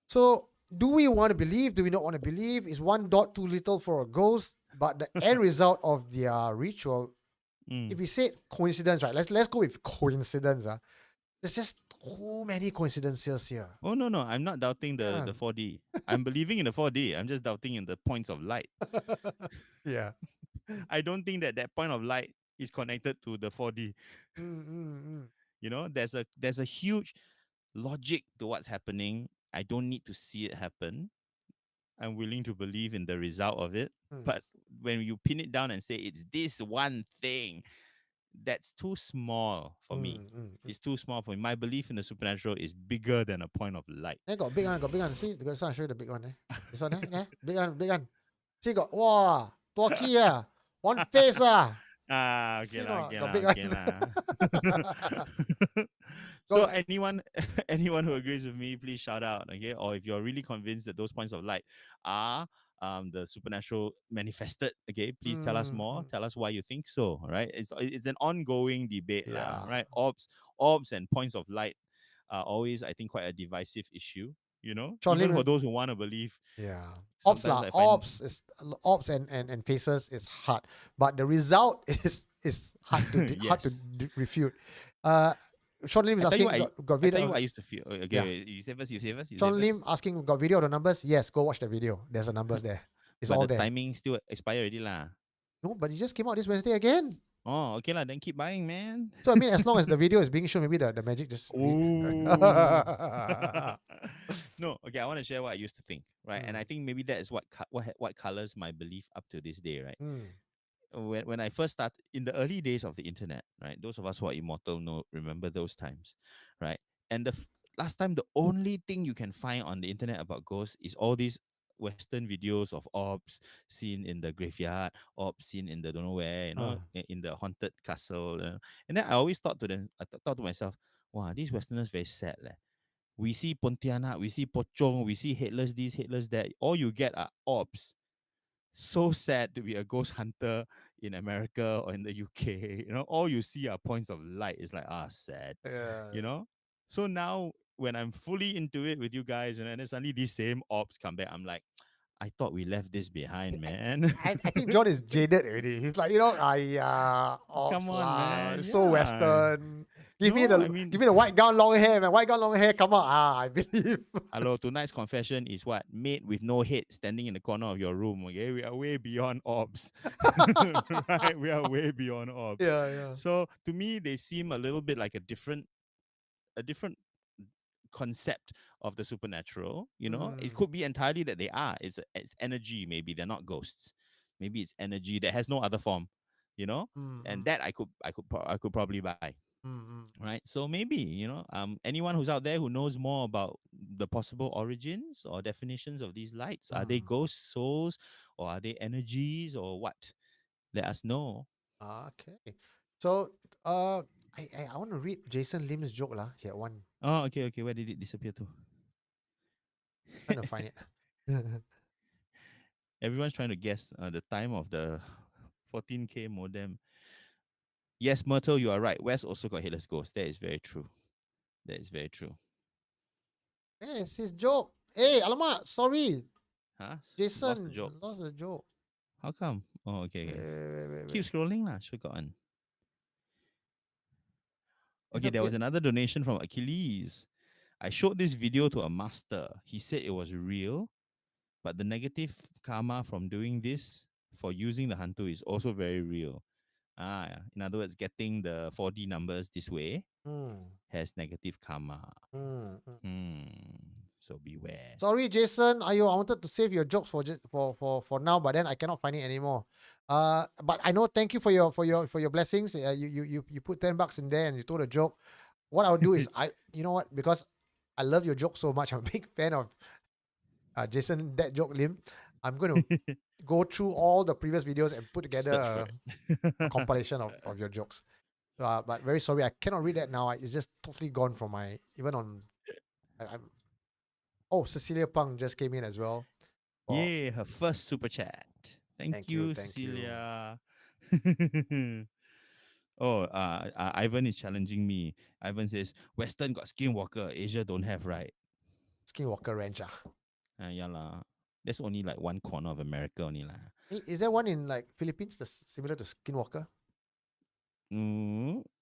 A: So do we want to believe? Do we not want to believe? Is one dot too little for a ghost? But the end result of their ritual, if we say coincidence, right? Let's go with coincidence. There's just too many coincidences here.
B: Oh no, I'm not doubting the 4D. I'm believing in the 4D. I'm just doubting in the points of light.
A: Yeah.
B: I don't think that point of light is connected to the 4D. You know, there's a huge logic to what's happening. I don't need to see it happen. I'm willing to believe in the result of it. But when you pin it down and say it's this one thing, that's too small for me. It's too small for me. My belief in the supernatural is bigger than a point of light.
A: Then got big one. See, the I'll show you the big one. This one, big one. See, got wow, Turkey, one face,
B: okay
A: See
B: lah,
A: not?
B: okay
A: Got
B: lah,
A: big
B: okay
A: one.
B: lah. So anyone who agrees with me, please shout out, okay? Or if you're really convinced that those points of light are the supernatural manifested, okay, please tell us more. Tell us why you think so. All right, it's an ongoing debate, lah, right? Orbs and points of light are always, I think, quite a divisive issue. You know,
A: Sean
B: even
A: Lim-
B: for those who want to believe.
A: Yeah. Orbs
B: sometimes I find-
A: orbs and faces is hard, but the result is hard to refute. Sean Lim is
B: I tell you
A: asking,
B: what
A: got
B: I
A: video.
B: tell you what I used to feel. Okay,
A: Yeah.
B: you say first. You say first.
A: Sean Lim asking, got video of the numbers? Yes, go watch the video. There's the numbers there. It's
B: but
A: all
B: the
A: there.
B: timing still expired already, lah.
A: No, but it just came out this Wednesday again.
B: Oh, okay lah. Then keep buying, man.
A: So I mean, as long as the video is being shown, maybe the magic just.
B: No, okay. I want to share what I used to think, right? And I think maybe that is what colors my belief up to this day, right? When I first started in the early days of the internet, right? Those of us who are immortal remember those times, right? And last time, the only thing you can find on the internet about ghosts is all these Western videos of orbs seen in the graveyard, orbs seen in the don't know where, you know, in the haunted castle. And then I always thought to myself, wow, these Westerners very sad, leh. We see Pontianak, we see Pocong, we see headless this, headless that. All you get are orbs. So sad to be a ghost hunter in America or in the UK. You know, all you see are points of light. It's like, sad. You know? So now when I'm fully into it with you guys, and then suddenly these same orbs come back, I'm like, I thought we left this behind, man.
A: I think John is jaded already. He's like, come
B: on, man.
A: It's so
B: Yeah.
A: Western. Give me
B: No,
A: the white gown, long hair, man. White gown, long hair. Come on, I believe.
B: Hello, tonight's confession is what? Maid with no head standing in the corner of your room. Okay, we are way beyond orbs. Right? We are way beyond orbs.
A: Yeah.
B: So to me, they seem a little bit like a different concept of the supernatural. You know, it could be entirely that they are. It's energy. Maybe they're not ghosts. Maybe it's energy that has no other form. You know, and that I could probably buy. Right, so maybe, you know, anyone who's out there who knows more about the possible origins or definitions of these lights, are they ghost souls or are they energies or what? Let us know.
A: Okay. So I want to read Jason Lim's joke lah. Here one.
B: Oh, okay. Where did it disappear to?
A: Trying to find it.
B: Everyone's trying to guess the time of the 14K modem. Yes, Myrtle, you are right. West also got headless ghosts. That is very true. Hey,
A: it's his joke. Hey, alamak, sorry.
B: Huh?
A: Jason
B: Lost the joke.
A: lost the joke.
B: How come? Oh, okay.
A: Wait.
B: Keep scrolling lah. Sure got on.
A: It's
B: Okay,
A: a
B: there was
A: bit-
B: another donation from Achilles. I showed this video to a master. He said it was real, but the negative karma from doing this for using the hantu is also very real. In other words, getting the 4D numbers this way has negative karma. So beware.
A: Sorry, Jason. I wanted to save your jokes for now, but then I cannot find it anymore. But I know. Thank you for your blessings. You put $10 in there and you told a joke. What I'll do is you know what? Because I love your joke so much. I'm a big fan of Jason that joke Lim. I'm going to go through all the previous videos and put together
B: Search for
A: a
B: it.
A: compilation of your jokes. But very sorry, I cannot read that now. It's just totally gone from my even on. I'm Oh, Cecilia Pang just came in as well. Oh,
B: Yay, her first super chat. Thank you,
A: thank you.
B: Cecilia. Oh, Ivan is challenging me. Ivan says, Western got Skinwalker, Asia don't have, right?
A: Skinwalker Ranch.
B: Yeah lah. That's only like one corner of America only lah.
A: Is there one in like Philippines that's similar to Skinwalker?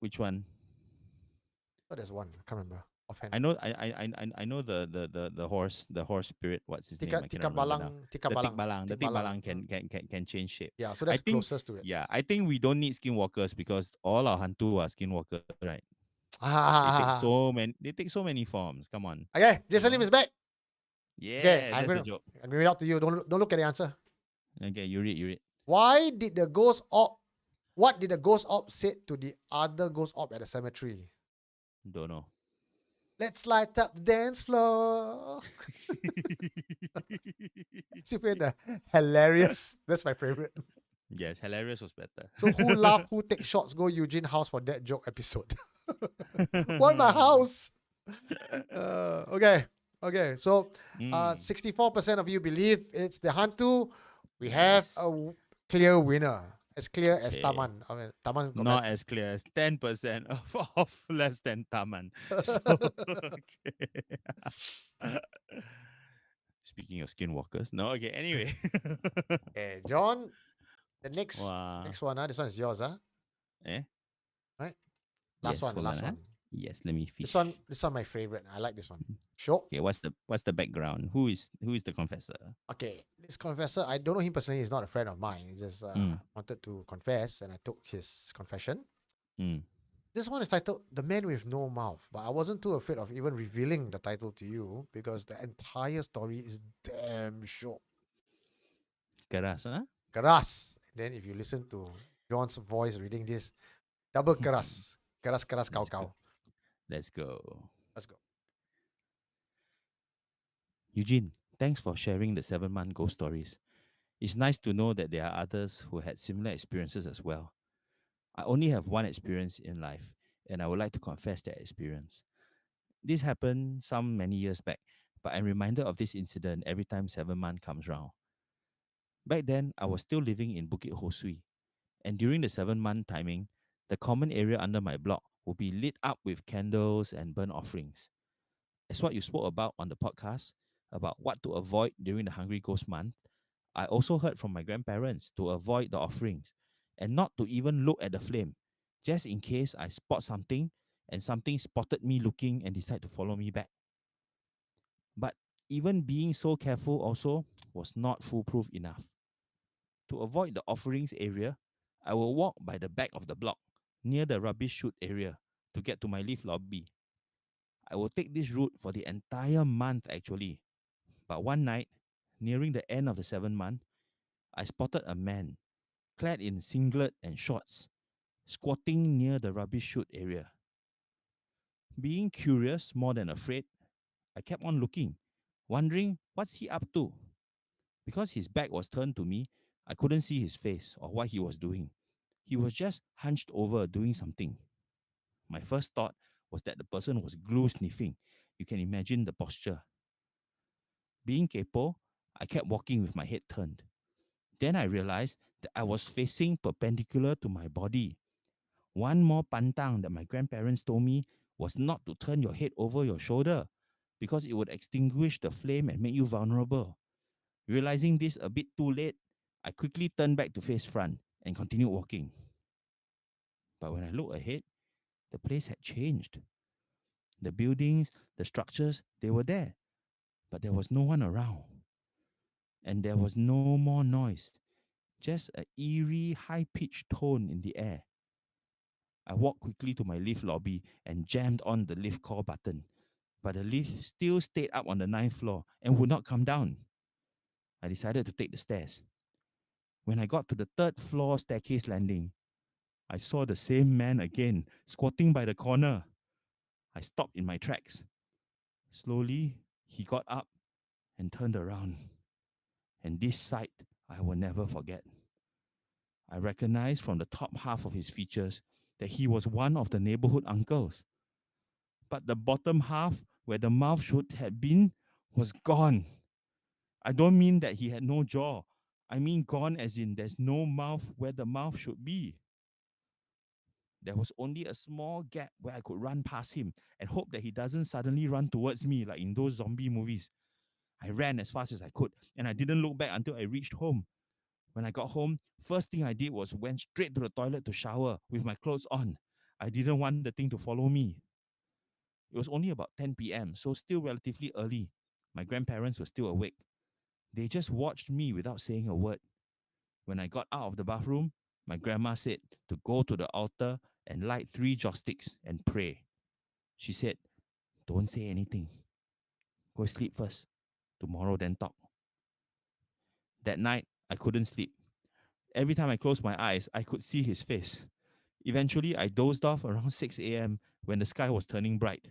B: Which one?
A: Oh, there's one. I can't remember offhand.
B: I know I know the horse spirit. What's his name? I cannot remember now.
A: Tika Balang.
B: The Tikbalang can change shape.
A: Yeah, so
B: I
A: that's
B: think
A: closest to it.
B: yeah, I think we don't need skinwalkers because all our hantu are skinwalkers, right? They take so many forms. Come on.
A: Okay, Jason Lim is back.
B: Yeah,
A: Okay,
B: that's a joke.
A: I'm gonna read out to you. Don't look at the answer.
B: Okay, you read.
A: What did the ghost op say to the other ghost op at the cemetery?
B: Don't know.
A: Let's light up the dance floor. Super hilarious. That's my favorite.
B: Yes, hilarious was better.
A: So who laugh, who take shots, go Eugene house for that joke episode. Why my house? Okay. So 64% of you believe it's the hantu. We have a clear winner. As clear as
B: Okay.
A: Taman. I mean, Taman got
B: Not as clear as 10% of less than Taman. So, okay. Speaking of skinwalkers. No, okay, anyway.
A: Okay, John, the next
B: Wow.
A: one. This one is yours.
B: Eh?
A: Right?
B: Yes,
A: Last
B: hold
A: one.
B: on, ah. Yes, let me fish.
A: This one my favorite. I like this one. Sure.
B: Okay, what's the background? Who is the confessor?
A: Okay, this confessor, I don't know him personally. He's not a friend of mine. He just wanted to confess, and I took his confession.
B: Mm.
A: This one is titled "The Man with No Mouth," but I wasn't too afraid of even revealing the title to you because the entire story is damn short.
B: Keras, huh?
A: Keras. Then if you listen to John's voice reading this, double keras. Keras kau kau.
B: Let's go.
A: Let's go.
B: Eugene, thanks for sharing the 7-month ghost stories. It's nice to know that there are others who had similar experiences as well. I only have one experience in life, and I would like to confess that experience. This happened some many years back, but I'm reminded of this incident every time 7-month comes round. Back then, I was still living in Bukit Ho Swee, and during the 7-month timing, the common area under my block would be lit up with candles and burnt offerings. As what you spoke about on the podcast, about what to avoid during the Hungry Ghost Month, I also heard from my grandparents to avoid the offerings and not to even look at the flame, just in case I spot something and something spotted me looking and decide to follow me back. But even being so careful also was not foolproof enough. To avoid the offerings area, I will walk by the back of the block near the rubbish chute area to get to my lift lobby. I will take this route for the entire month actually. But one night, nearing the end of the 7-month, I spotted a man clad in singlet and shorts, squatting near the rubbish chute area. Being curious more than afraid, I kept on looking, wondering what's he up to. Because his back was turned to me, I couldn't see his face or what he was doing. He was just hunched over doing something. My first thought was that the person was glue sniffing. You can imagine the posture. Being kepo, I kept walking with my head turned. Then I realized that I was facing perpendicular to my body. One more pantang that my grandparents told me was not to turn your head over your shoulder because it would extinguish the flame and make you vulnerable. Realizing this a bit too late, I quickly turned back to face front and continued walking. But when I looked ahead, the place had changed. The buildings, the structures, they were there, but there was no one around. And there was no more noise, just an eerie, high pitched tone in the air. I walked quickly to my lift lobby and jammed on the lift call button, but the lift still stayed up on the 9th floor and would not come down. I decided to take the stairs. When I got to the 3rd floor staircase landing, I saw the same man again, squatting by the corner. I stopped in my tracks. Slowly, he got up and turned around. And this sight I will never forget. I recognized from the top half of his features that he was one of the neighborhood uncles. But the bottom half, where the mouth should have been, was gone. I don't mean that he had no jaw. I mean gone as in there's no mouth where the mouth should be. There was only a small gap where I could run past him and hope that he doesn't suddenly run towards me like in those zombie movies. I ran as fast as I could and I didn't look back until I reached home. When I got home, first thing I did was went straight to the toilet to shower with my clothes on. I didn't want the thing to follow me. It was only about 10 p.m., so still relatively early. My grandparents were still awake. They just watched me without saying a word. When I got out of the bathroom, my grandma said to go to the altar and light 3 joss sticks and pray. She said, "Don't say anything. Go sleep first. Tomorrow then talk." That night, I couldn't sleep. Every time I closed my eyes, I could see his face. Eventually, I dozed off around 6 a.m. when the sky was turning bright.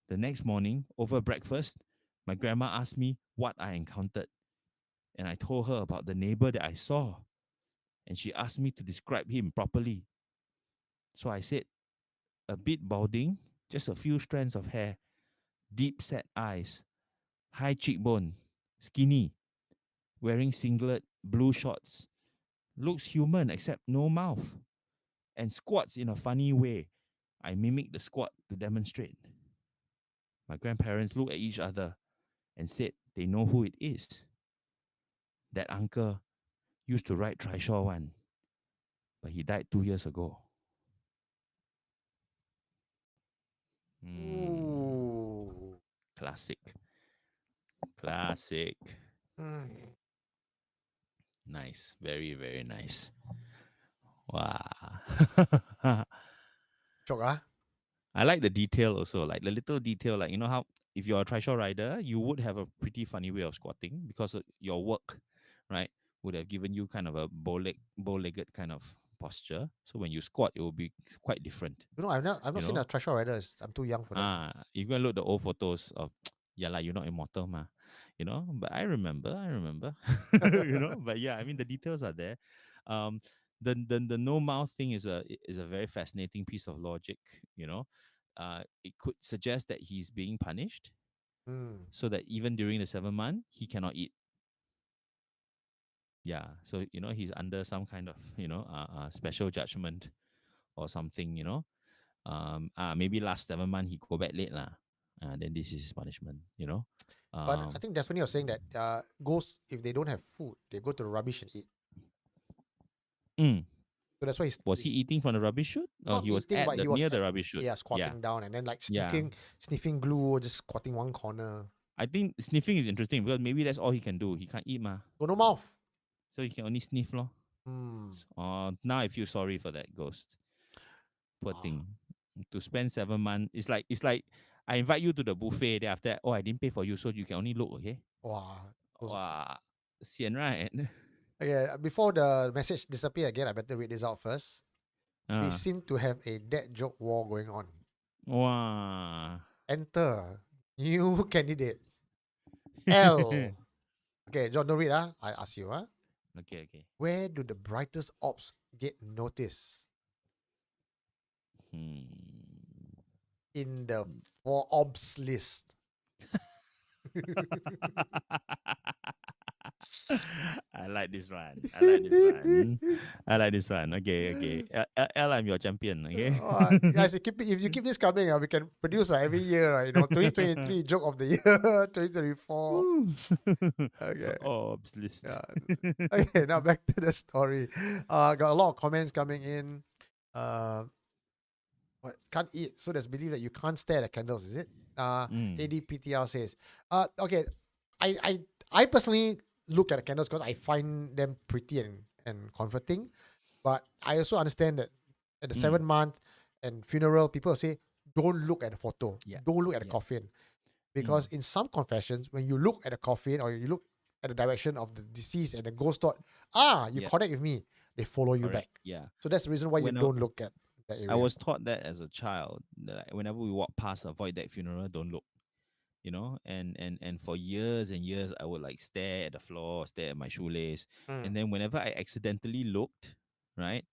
B: The next morning, over breakfast, my grandma asked me what I encountered, and I told her about the neighbor that I saw, and she asked me to describe him properly. So I said, a bit balding, just a few strands of hair, deep set eyes, high cheekbone, skinny, wearing singlet, blue shorts, looks human except no mouth, and squats in a funny way. I mimicked the squat to demonstrate. My grandparents looked at each other and said they know who it is. That uncle used to ride trishaw one, but he died 2 years ago.
A: Ooh.
B: Classic. Classic.
A: Mm.
B: Nice. Very, very nice. Wow.
A: Chok, ah?
B: I like the detail also, like the little detail, like, you know how if you're a trishaw rider, you would have a pretty funny way of squatting because your work, right, would have given you kind of a bow-legged kind of posture. So when you squat, it will be quite different.
A: You know, I've not seen
B: know?
A: a trishaw rider. I'm too young for that.
B: You go and look at the old photos of, yeah, like you're not immortal, ma. You know, but I remember, you know, but yeah, I mean the details are there. Um, the no mouth thing is a very fascinating piece of logic. You know, it could suggest that he's being punished,
A: Mm.
B: so that even during the 7 month he cannot eat. Yeah, so you know he's under some kind of special judgment or something. You know, maybe last 7 month he go back late lah. Then this is his punishment. You know.
A: But I think definitely you're saying that ghosts, if they don't have food, they go to the rubbish and eat.
B: Mm.
A: So that's why
B: Was he eating from the rubbish chute? Oh,
A: not
B: he was
A: eating,
B: at
A: but
B: the,
A: he was
B: near the
A: at-
B: rubbish chute.
A: squatting down and then like
B: Yeah.
A: sniffing glue or just squatting one corner.
B: I think sniffing is interesting because maybe that's all he can do. He can't eat ma,
A: Got no mouth.
B: so he can only sniff lor.
A: Mm.
B: Now I feel sorry for that ghost. Poor
A: Ah.
B: thing. To spend 7 months, it's like I invite you to the buffet. Then after that, I didn't pay for you, so you can only look. Okay.
A: Wow. Those-
B: Wow, sian right?
A: Okay, before the message disappear again, I better read this out first. We
B: Ah.
A: seem to have a dead joke war going on.
B: Wow.
A: Enter new candidate. L. Okay, John, don't read. I ask you.
B: Okay.
A: Where do the brightest ops get noticed? In the for ops list.
B: I like this one. I like this one. Okay. L, I'm your champion. Okay.
A: Guys, if you keep this coming, we can produce every year. 2023 joke of the year, 2024. Okay.
B: Orbs list.
A: Yeah. Okay, now back to the story. Got a lot of comments coming in. What can't eat? So there's belief that you can't stare at candles, is it? ADPTR says. Okay. I personally look at the candles because I find them pretty and comforting. But I also understand that at the 7 month and funeral, people say don't look at the photo.
B: Yeah.
A: Don't look at the coffin. Because in some confessions, when you look at the coffin or you look at the direction of the deceased and the ghost thought, you connect with me, they follow you
B: Correct.
A: back.
B: Yeah.
A: So that's the reason why you don't look at that area.
B: I was taught that as a child. That whenever we walk past a void deck funeral, don't look. you know, and for years and years I would like stare at the floor, stare at my shoelace, and then whenever I accidentally looked, right,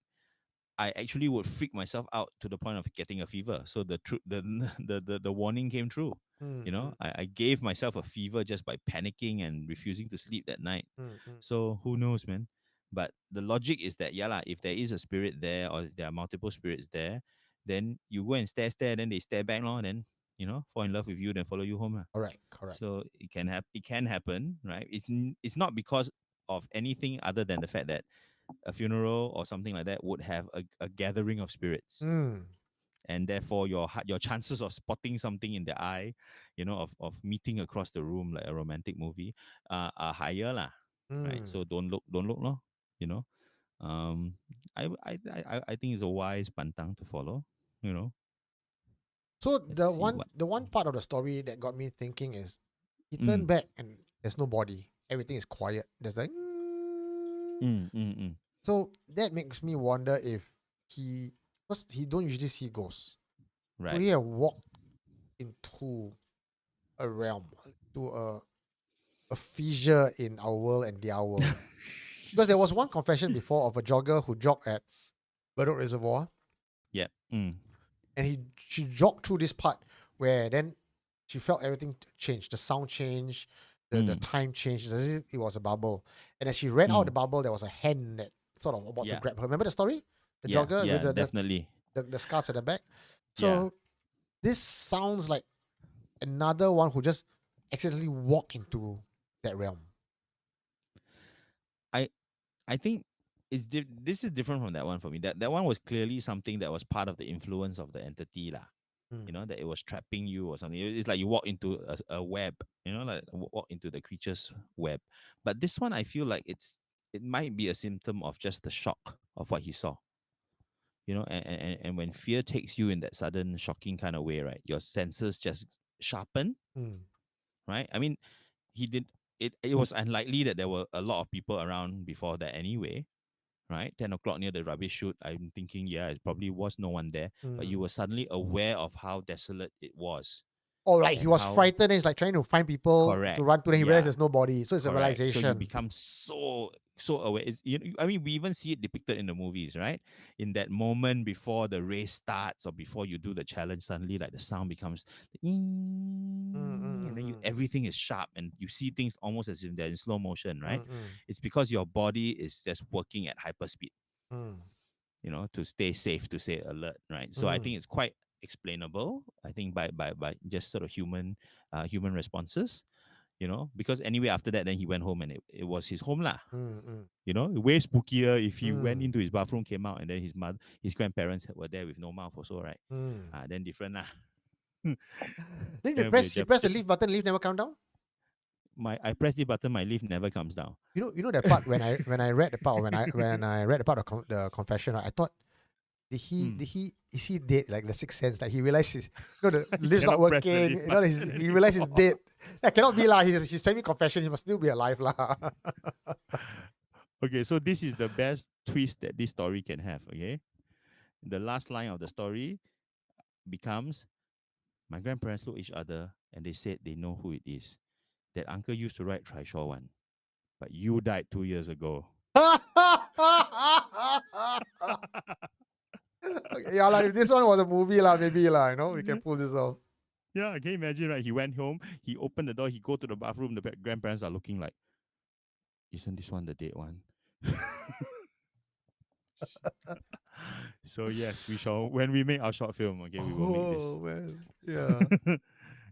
B: I actually would freak myself out to the point of getting a fever. So the the warning came true. You know, I gave myself a fever just by panicking and refusing to sleep that night. So who knows, man? But the logic is that yeah, lah, if there is a spirit there or there are multiple spirits there, then you go and stare, then they stare back, lor, then you know, fall in love with you, then follow you home. Lah.
A: Correct. Correct.
B: So it can happen, right? It's not because of anything other than the fact that a funeral or something like that would have a gathering of spirits, and therefore your chances of spotting something in the eye, you know, of meeting across the room like a romantic movie, are higher, lah. Right? So don't look, no, you know. Um, I think it's a wise pantang to follow, you know.
A: So
B: Let's see what.
A: the one part of the story that got me thinking is he
B: Mm.
A: turned back and there's no body. Everything is quiet. There's like so that makes me wonder if because he don't usually see ghosts.
B: Right.
A: Could he have walked into a realm, to a fissure in our world and their world? Because there was one confession before of a jogger who jogged at Bedok Reservoir,
B: Yeah.
A: and she jogged through this part where then she felt everything change, the sound changed, the time changed, as if it was a bubble. And as she ran out of the bubble, there was a hand that sort of about to
B: Yeah.
A: grab her. Remember the story? The
B: Yeah,
A: jogger
B: yeah,
A: with
B: definitely.
A: the scars at the back.
B: Yeah.
A: So this sounds like another one who just accidentally walked into that realm.
B: I think this is different from that one for me. That one was clearly something that was part of the influence of the entity, lah. You know, that it was trapping you or something. It's like you walk into a web, you know, like walk into the creature's web. But this one, I feel like it might be a symptom of just the shock of what he saw. You know, and when fear takes you in that sudden, shocking kind of way, right? Your senses just sharpen, right? I mean, he did it. It was unlikely that there were a lot of people around before that anyway, right? 10 o'clock near the rubbish chute. I'm thinking, yeah, it probably was no one there, but you were suddenly aware of how desolate it was.
A: Oh, like he
B: and
A: was
B: how-
A: frightened and he's like trying to find people
B: Correct.
A: to run to, then he
B: Yeah.
A: realized there's no body. So it's a
B: Correct.
A: realization.
B: So you become so aware. I mean, we even see it depicted in the movies, right? In that moment before the race starts or before you do the challenge, suddenly like the sound becomes, and then everything is sharp and you see things almost as if they're in slow motion, right? It's because your body is just working at hyper speed, you know, to stay safe, to stay alert, right? So I think it's quite explainable. I think by just sort of human responses, you know, because anyway after that then he went home and it was his home lah. You know, way spookier if he went into his bathroom, came out, and then his grandparents were there with no mouth also, right? Then different lah.
A: Then
B: Then
A: you press the leave button, leave never come down.
B: I press the button, my leaf never comes down.
A: You know that part when I read the part, or when I read the part of the confession, right, I thought, is he dead? Like the Sixth Sense, like he realized the lift's not
B: Cannot press the
A: working.
B: leave
A: You know, he realized he's dead. That cannot be lah. He's semi confession. He must still be alive lah.
B: Okay, so this is the best twist that this story can have. Okay, the last line of the story becomes, my grandparents looked at each other and they said they know who it is. That uncle used to ride Trishaw one, but you died 2 years ago.
A: Okay, yeah, like if this one was a movie lah, maybe lah, you know, we can pull this off.
B: Yeah, can you imagine, right? He went home, he opened the door, he go to the bathroom, the grandparents are looking like, isn't this one the dead one? So yes, we shall, when we make our short film, okay, we will make this.
A: Oh man, yeah.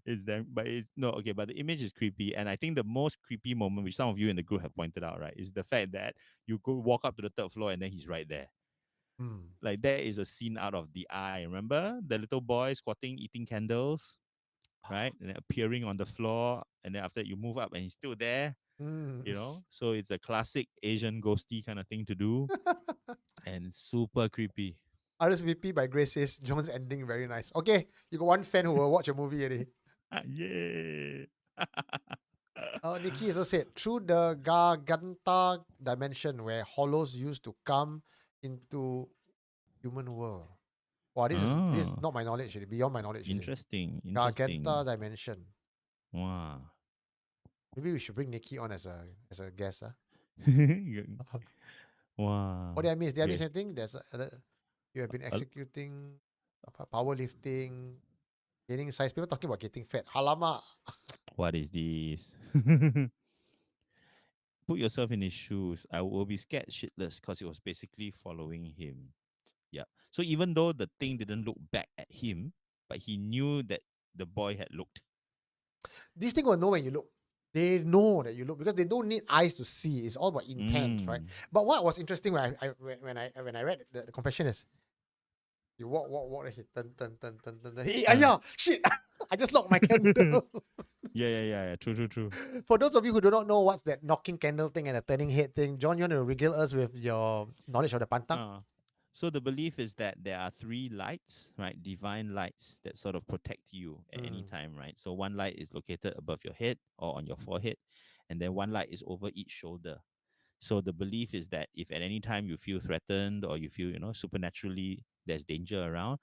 B: It's them, but it's no okay. But the image is creepy, and I think the most creepy moment, which some of you in the group have pointed out, right, is the fact that you go walk up to the third floor and then he's right there. Like there is a scene out of The Eye. Remember the little boy squatting, eating candles, right, and then appearing on the floor, and then after that you move up and he's still there. You know, so it's a classic Asian ghosty kind of thing to do, and super creepy.
A: RSVP by Grace says John's ending very nice. Okay, you got one fan who will watch a movie already.
B: Yeah.
A: Nikki also said, through the Garganta dimension where hollows used to come into human world. Wow, this is not my knowledge, beyond my knowledge.
B: Interesting.
A: Garganta dimension.
B: Wow.
A: Maybe we should bring Nikki on as a guest.
B: Wow.
A: What did I miss? Did I miss
B: Okay.
A: anything? You have been executing powerlifting, gaining size. People talking about getting fat. Halama.
B: What is this? Put yourself in his shoes. I will be scared shitless because it was basically following him. Yeah. So even though the thing didn't look back at him, but he knew that the boy had looked.
A: These things will know when you look. They know that you look because they don't need eyes to see. It's all about intent, right? But what was interesting when I read the confession is, you walk, he turn. Hey, yeah, shit! I just locked my candle.
B: Yeah. True.
A: For those of you who do not know what's that knocking candle thing and a turning head thing, John, you want to regale us with your knowledge of the pantang?
B: So the belief is that there are 3 lights, right? Divine lights that sort of protect you at any time, right? So one light is located above your head or on your forehead, and then one light is over each shoulder. So the belief is that if at any time you feel threatened or you feel, supernaturally there's danger around,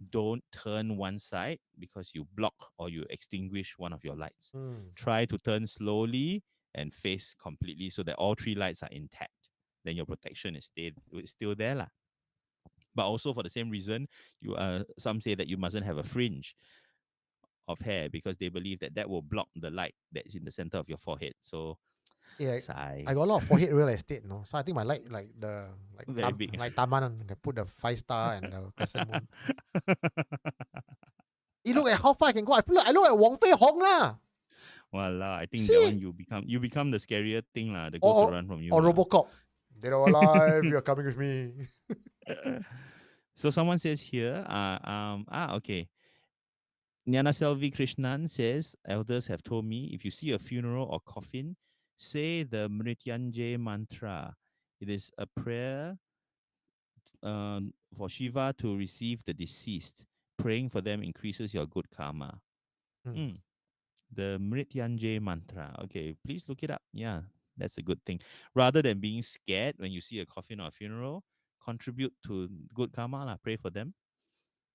B: don't turn one side because you block or you extinguish one of your lights. Try to turn slowly and face completely so that all 3 lights are intact. Then your protection is still there lah. But also for the same reason, some say that you mustn't have a fringe of hair because they believe that will block the light that is in the center of your forehead. So
A: Yeah,
B: sigh.
A: I got a lot of forehead real estate, no. So I think my light
B: Very big.
A: like Taman, they put the 5-star and the crescent moon. You look at how far I can go. I look at Wong Fei Hong lah.
B: Voila, I think
A: See?
B: that one you become the scarier thing lah. The ghost will run from you.
A: Or
B: lah.
A: Robocop. Dead or alive, you're coming with me.
B: So someone says here, okay. Nyana Selvi Krishnan says, elders have told me if you see a funeral or coffin, say the Mrityanjay mantra. It is a prayer for Shiva to receive the deceased. Praying for them increases your good karma. The Mrityanjay mantra. Okay, please look it up. Yeah, that's a good thing. Rather than being scared when you see a coffin or a funeral, contribute to good karma. Pray for them.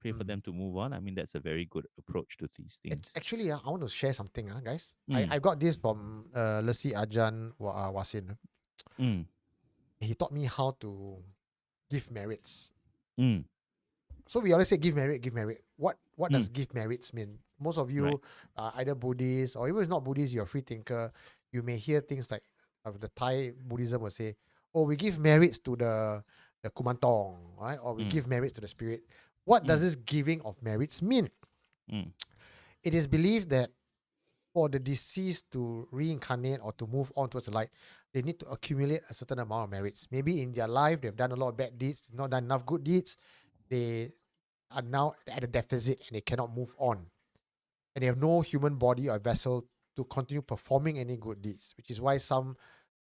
B: Pray for them to move on. I mean, that's a very good approach to these things.
A: Actually, I want to share something, guys. I got this from Lesi Ajan Wasin. He taught me how to give merits. So we always say give merit, give merit. What does give merits mean? Most of you are either Buddhist or even if not Buddhist, you're a free thinker. You may hear things like the Thai Buddhism will say, oh, we give merits to the Kumantong, right? Or we give merits to the spirit. What does this giving of merits mean? It is believed that for the deceased to reincarnate or to move on towards the light, they need to accumulate a certain amount of merits. Maybe in their life, they've done a lot of bad deeds, not done enough good deeds. They are now at a deficit and they cannot move on. And they have no human body or vessel to continue performing any good deeds, which is why some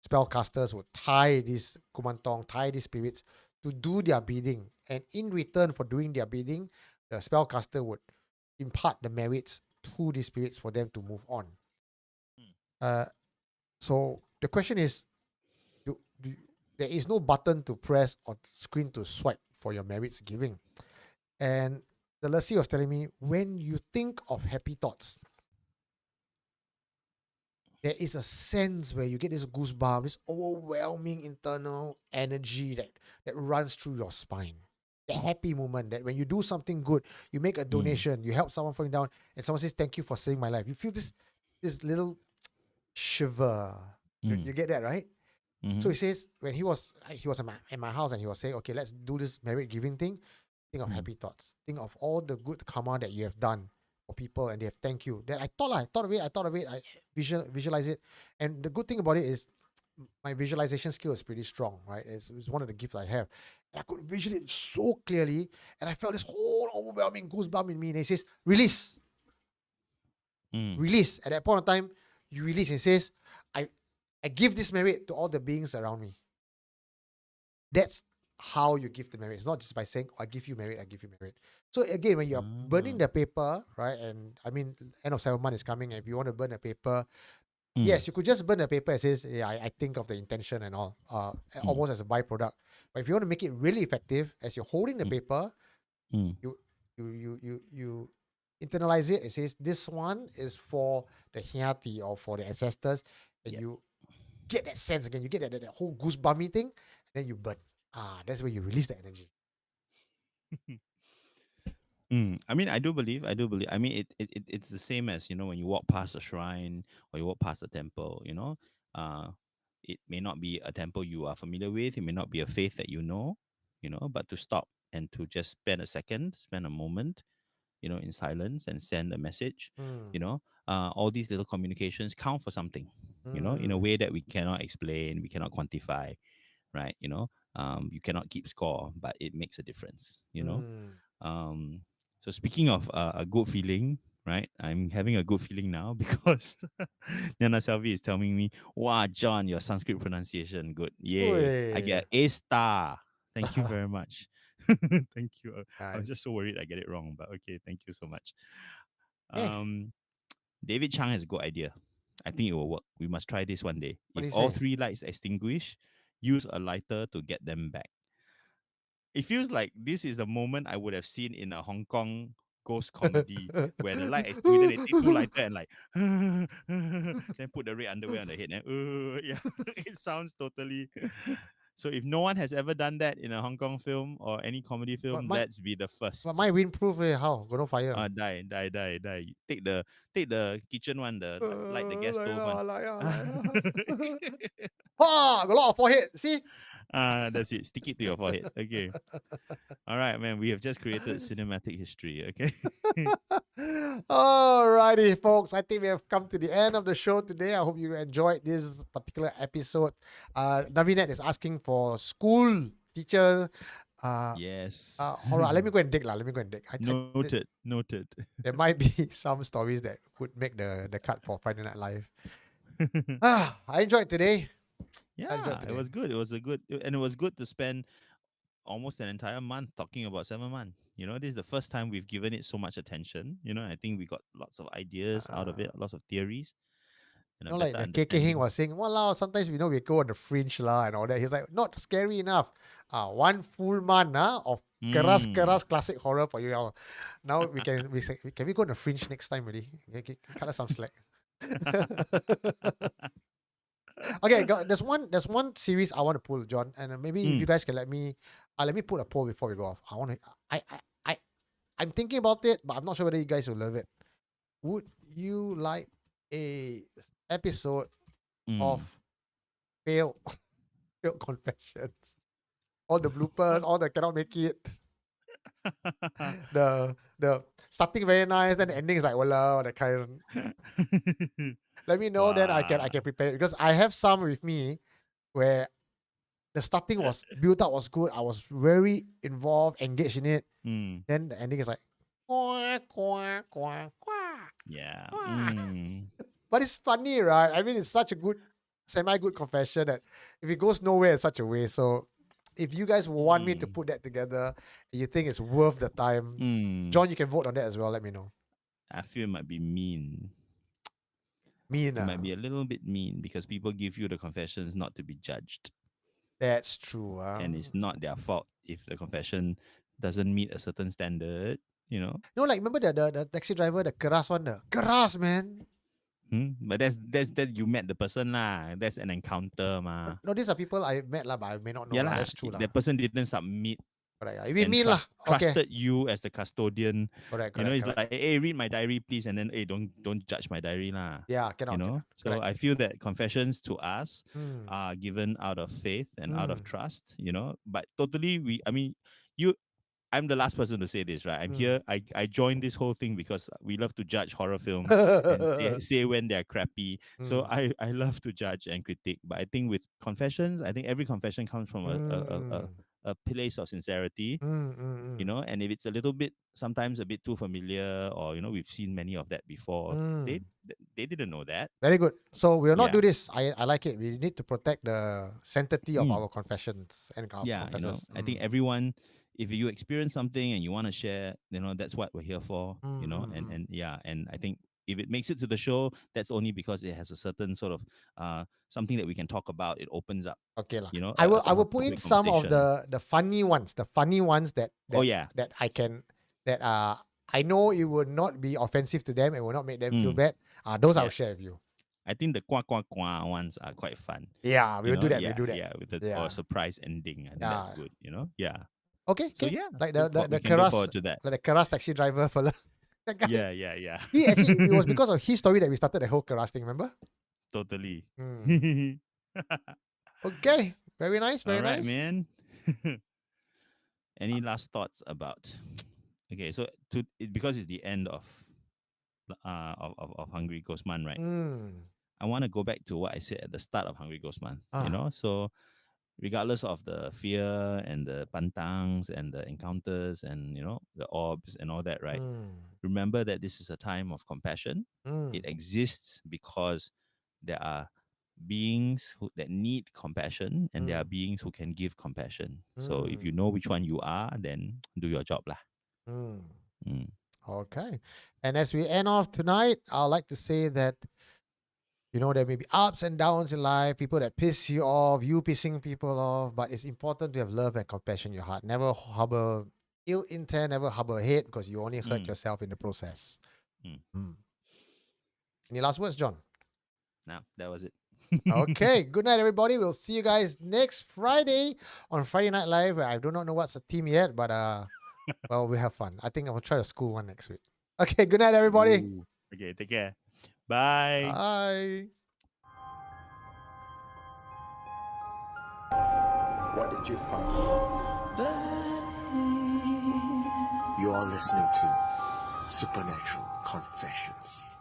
A: spellcasters would tie these Kumantong, tie these spirits to do their bidding. And in return for doing their bidding, the spellcaster would impart the merits to these spirits for them to move on. So the question is, there is no button to press or screen to swipe for your merits giving. And the Lesi was telling me, when you think of happy thoughts, there is a sense where you get this goosebump, this overwhelming internal energy that runs through your spine. The happy moment that when you do something good, you make a donation, you help someone falling down, and someone says, thank you for saving my life. You feel this little shiver. You get that, right? So he says, when he was at my house and he was saying, okay, let's do this merit giving thing. Think of happy thoughts. Think of all the good karma that you have done for people and they have thank you. Then I thought of it, I visualize it. And the good thing about it is my visualization skill is pretty strong, right? It's one of the gifts I have. And I could visualize it so clearly and I felt this whole overwhelming goosebump in me. And he says, release. Release. At that point of time, you release. And he says, I give this merit to all the beings around me. That's how you give the merit. It's not just by saying, I give you merit, I give you merit. So again, when you're burning the paper, right? And I mean, end of 7 months is coming. And if you want to burn the paper, yes, you could just burn the paper and says, yeah, I think of the intention and all, almost as a byproduct. But if you want to make it really effective, as you're holding the paper, you internalize it. It says this one is for the Hiati or for the ancestors, and
B: Yep.
A: you get that sense again. You get that whole goosebummy thing, and then you burn. That's where you release the energy.
B: I mean, I do believe. I mean, it's the same as, you know, when you walk past a shrine or you walk past a temple. You know, it may not be a temple you are familiar with. It may not be a faith that you know. You know, but to stop and to just spend a second, spend a moment, you know, in silence and send a message. You know, all these little communications count for something. You know, in a way that we cannot explain, we cannot quantify, right? You know, you cannot keep score, but it makes a difference. You know. So speaking of a good feeling, right? I'm having a good feeling now because Nana Selvi is telling me, "Wow, John, your Sanskrit pronunciation good. Yay! I get A star. Thank you very much. Thank you. I was
A: Nice.
B: just so worried I get it wrong, but okay, thank you so much."
A: Hey.
B: David Chang has a good idea. I think it will work. We must try this one day.
A: What do
B: If
A: you
B: all
A: say?
B: 3 lights extinguish, use a lighter to get them back. It feels like this is a moment I would have seen in a Hong Kong ghost comedy where the light extinguished, then they take 2 lighter and like then put the red underwear on the head and yeah, it sounds totally. So if no one has ever done that in a Hong Kong film or any comedy film,
A: my-
B: let's be the first.
A: But my windproof, how? Got no fire.
B: Die. Take the kitchen one, the light the gas stove one.
A: Got a lot of forehead. See?
B: That's it. Stick it to your forehead. Okay. All right, man. We have just created cinematic history. Okay.
A: Alrighty, folks. I think we have come to the end of the show today. I hope you enjoyed this particular episode. Navinet is asking for school teacher.
B: Yes.
A: Hold on, let me go and dig. Let me go and dig.
B: Noted.
A: There might be some stories that would make the cut for Friday Night Live. I enjoyed today.
B: Yeah,
A: today.
B: it was good. It was good to spend almost an entire month talking about 7-Man. You know, this is the first time we've given it so much attention. You know, I think we got lots of ideas out of it, lots of theories. And
A: You know, like the KK Hing was saying, "Walao, sometimes we we go on the fringe lah and all that." He's like, not scary enough. One full month of keras classic horror for you all. Now can we go on the fringe next time, really? Cut us some slack. Okay, there's one series I want to pull, John, and maybe if you guys can let me put a poll before we go off. I'm thinking about it, but I'm not sure whether you guys will love it. Would you like a episode of failed confessions? All the bloopers, all the cannot make it. the starting very nice, then the ending is like walao, that kind. Let me know, then I can prepare it, because I have some with me where the starting was built up was good. I was very involved, engaged in it. Then the ending is like
B: yeah.
A: But it's funny, right? I mean, it's such a good semi-good confession that if it goes nowhere in such a way. So if you guys want me to put that together and you think it's worth the time, John, you can vote on that as well. Let me know.
B: I feel it might be mean.
A: Mean,
B: It might be a little bit mean because people give you the confessions not to be judged.
A: That's true.
B: And it's not their fault if the confession doesn't meet a certain standard, you know.
A: No, like remember the taxi driver, the keras one, the keras, man.
B: But that's you met the person lah. That's an encounter ma.
A: No, these are people I met lah, but I may not know.
B: Yeah
A: That's true lah.
B: The person didn't submit.
A: Correct. If you mean lah, okay.
B: Trusted you as the custodian.
A: Correct.
B: You know, it's like, hey, read my diary, please, and then hey, don't judge my diary lah.
A: Yeah, cannot.
B: You know,
A: cannot.
B: so
A: Correct.
B: I feel that confessions to us are given out of faith and out of trust. You know, but totally, I'm the last person to say this, right? I'm here. I joined this whole thing because we love to judge horror films and say when they're crappy. So I love to judge and critique. But I think with confessions, I think every confession comes from a place of sincerity, you know. And if it's a little bit, sometimes a bit too familiar, or you know, we've seen many of that before. They didn't know that.
A: Very good. So we will not do this. I like it. We need to protect the sanctity of our confessions and our confessors.
B: You know, I think everyone, if you experience something and you want to share, you know, that's what we're here for. You know, and I think if it makes it to the show, that's only because it has a certain sort of something that we can talk about. It opens up.
A: Okay lah.
B: You know,
A: I will put in some of the funny ones. The funny ones that I can I know it would not be offensive to them. It will not make them feel bad. Those I'll
B: Yeah.
A: share with you.
B: I think the kwa kwa kwa ones are quite fun.
A: Yeah,
B: you
A: we'll do
B: know?
A: that.
B: Yeah,
A: We'll do that.
B: Yeah, with the
A: Yeah.
B: or surprise ending. I think
A: Yeah.
B: that's good. Yeah.
A: Okay.
B: So
A: okay.
B: yeah,
A: Like
B: we
A: the
B: can look forward
A: Keras,
B: to that.
A: like the Keras taxi driver fella. That guy.
B: Yeah.
A: He actually, it was because of his story that we started the whole Keras thing. Remember?
B: Totally.
A: Hmm. Okay. Very nice. Very
B: All right,
A: nice.
B: man. Any last thoughts about? Okay, so because it's the end of Hungry Ghost Month, right? I want to go back to what I said at the start of Hungry Ghost Month. So regardless of the fear and the pantangs and the encounters and the orbs and all that, right? Remember that this is a time of compassion. It exists because there are beings that need compassion, and there are beings who can give compassion. So if you know which one you are, then do your job lah.
A: Okay. And as we end off tonight, I'd like to say that, there may be ups and downs in life, people that piss you off, you pissing people off, but it's important to have love and compassion in your heart. Never harbor ill intent, never harbor hate, because you only hurt yourself in the process. Any last words, John?
B: No, that was it.
A: Okay. Good night, everybody. We'll see you guys next Friday on Friday Night Live. I do not know what's the theme yet, but well, we have fun. I think I will try a school one next week. Okay. Good night, everybody.
B: Ooh. Okay, take care. Bye.
A: Bye.
D: What did you find?
C: You are listening to Supernatural Confessions.